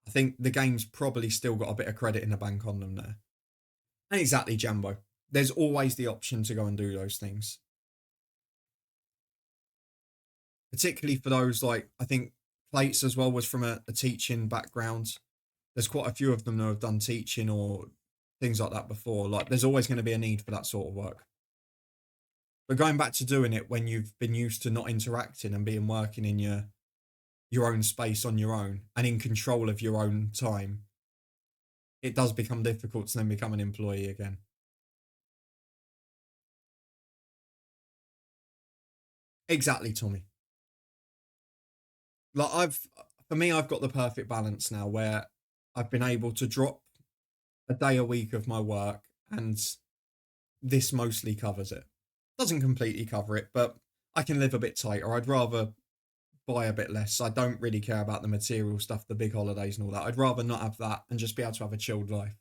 I think the game's probably still got a bit of credit in the bank on them there. And exactly, Jambo. There's always the option to go and do those things. Particularly for those, like, I think Plates as well was from a teaching background. There's quite a few of them who have done teaching or things like that before. Like, there's always going to be a need for that sort of work. But going back to doing it when you've been used to not interacting and working in your your own space on your own and in control of your own time, it does become difficult to then become an employee again. Exactly, Tommy. Like for me, I've got the perfect balance now where I've been able to drop a day a week of my work, and this mostly covers it. Doesn't completely cover it, but I can live a bit tighter. I'd rather buy a bit less. I don't really care about the material stuff, the big holidays and all that. I'd rather not have that and just be able to have a chilled life.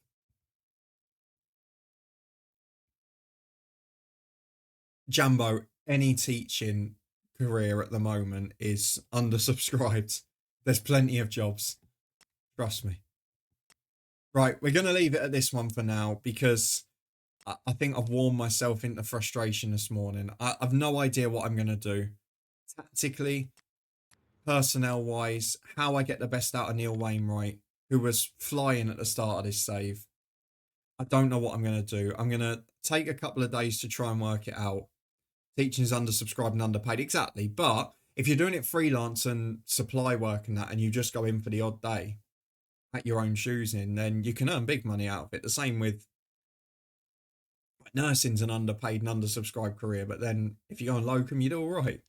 Jambo, any teaching career at the moment is undersubscribed. There's plenty of jobs. Trust me. Right, we're going to leave it at this one for now because I think I've worn myself into frustration this morning. I've no idea what I'm going to do. Tactically, personnel-wise, how I get the best out of Neil Wainwright, who was flying at the start of this save. I don't know what I'm going to do. I'm going to take a couple of days to try and work it out. Teaching is undersubscribed and underpaid, exactly. But if you're doing it freelance and supply work and that, and you just go in for the odd day at your own choosing, then you can earn big money out of it. The same with nursing's an underpaid and undersubscribed career, but then if you go on locum, you do all right.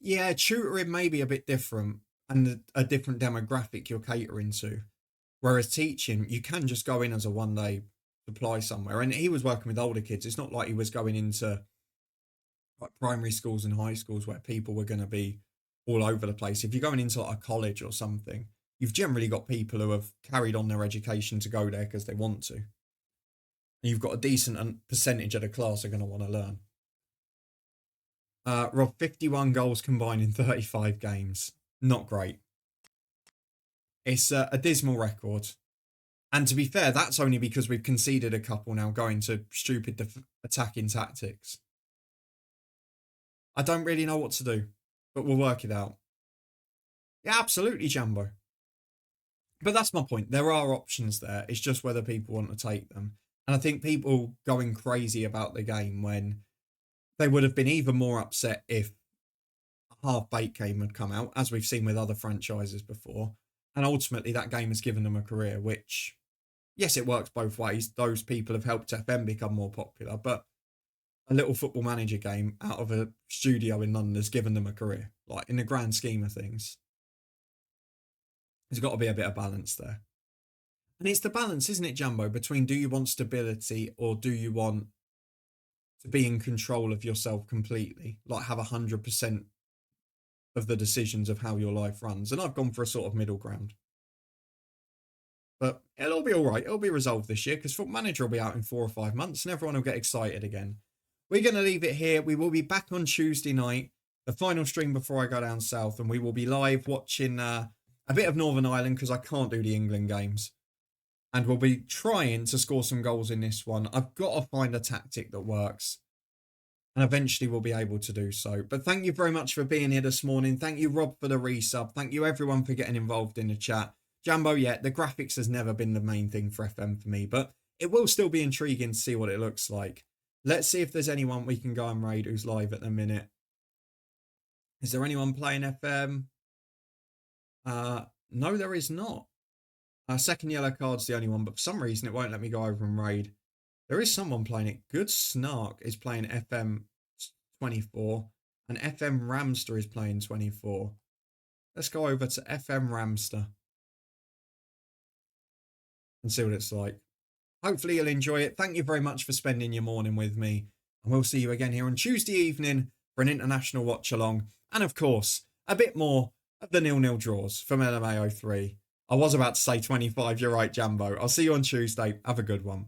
Yeah, tutoring may be a bit different and a different demographic you're catering to. Whereas teaching, you can just go in as a one-day supply somewhere. And he was working with older kids. It's not like he was going into like primary schools and high schools where people were going to be all over the place. If you're going into like a college or something, you've generally got people who have carried on their education to go there because they want to. And you've got a decent percentage of the class are going to want to learn. Rob, 51 goals combined in 35 games. Not great. It's a dismal record. And to be fair, that's only because we've conceded a couple now going to stupid attacking tactics. I don't really know what to do, but we'll work it out. Yeah, absolutely, Jambo. But that's my point. There are options there. It's just whether people want to take them. And I think people going crazy about the game when they would have been even more upset if a half-baked game had come out, as we've seen with other franchises before. And ultimately, that game has given them a career, which, yes, it works both ways. Those people have helped FM become more popular, but a little Football Manager game out of a studio in London has given them a career. Like, in the grand scheme of things, there's got to be a bit of balance there. And it's the balance, isn't it, Jumbo, between do you want stability or do you want to be in control of yourself completely, like have 100% of the decisions of how your life runs. And I've gone for a sort of middle ground. But it'll all be all right. It'll be resolved this year because Football Manager will be out in 4 or 5 months and everyone will get excited again. We're going to leave it here. We will be back on Tuesday night, the final stream before I go down south, and we will be live watching a bit of Northern Ireland because I can't do the England games. And we'll be trying to score some goals in this one. I've got to find a tactic that works. And eventually we'll be able to do so. But thank you very much for being here this morning. Thank you, Rob, for the resub. Thank you, everyone, for getting involved in the chat. Jambo, yeah, the graphics has never been the main thing for FM for me, but it will still be intriguing to see what it looks like. Let's see if there's anyone we can go and raid who's live at the minute. Is there anyone playing FM? No, there is not. Second yellow card's the only one, but for some reason it won't let me go over and raid. There is someone playing it. Good Snark is playing FM 24 and FM Ramster is playing 24. Let's go over to FM Ramster and see what it's like. Hopefully you'll enjoy it. Thank you very much for spending your morning with me. And we'll see you again here on Tuesday evening for an international watch along. And of course, a bit more of the 0-0 draws from LMA 03. I was about to say 25. You're right, Jambo. I'll see you on Tuesday. Have a good one.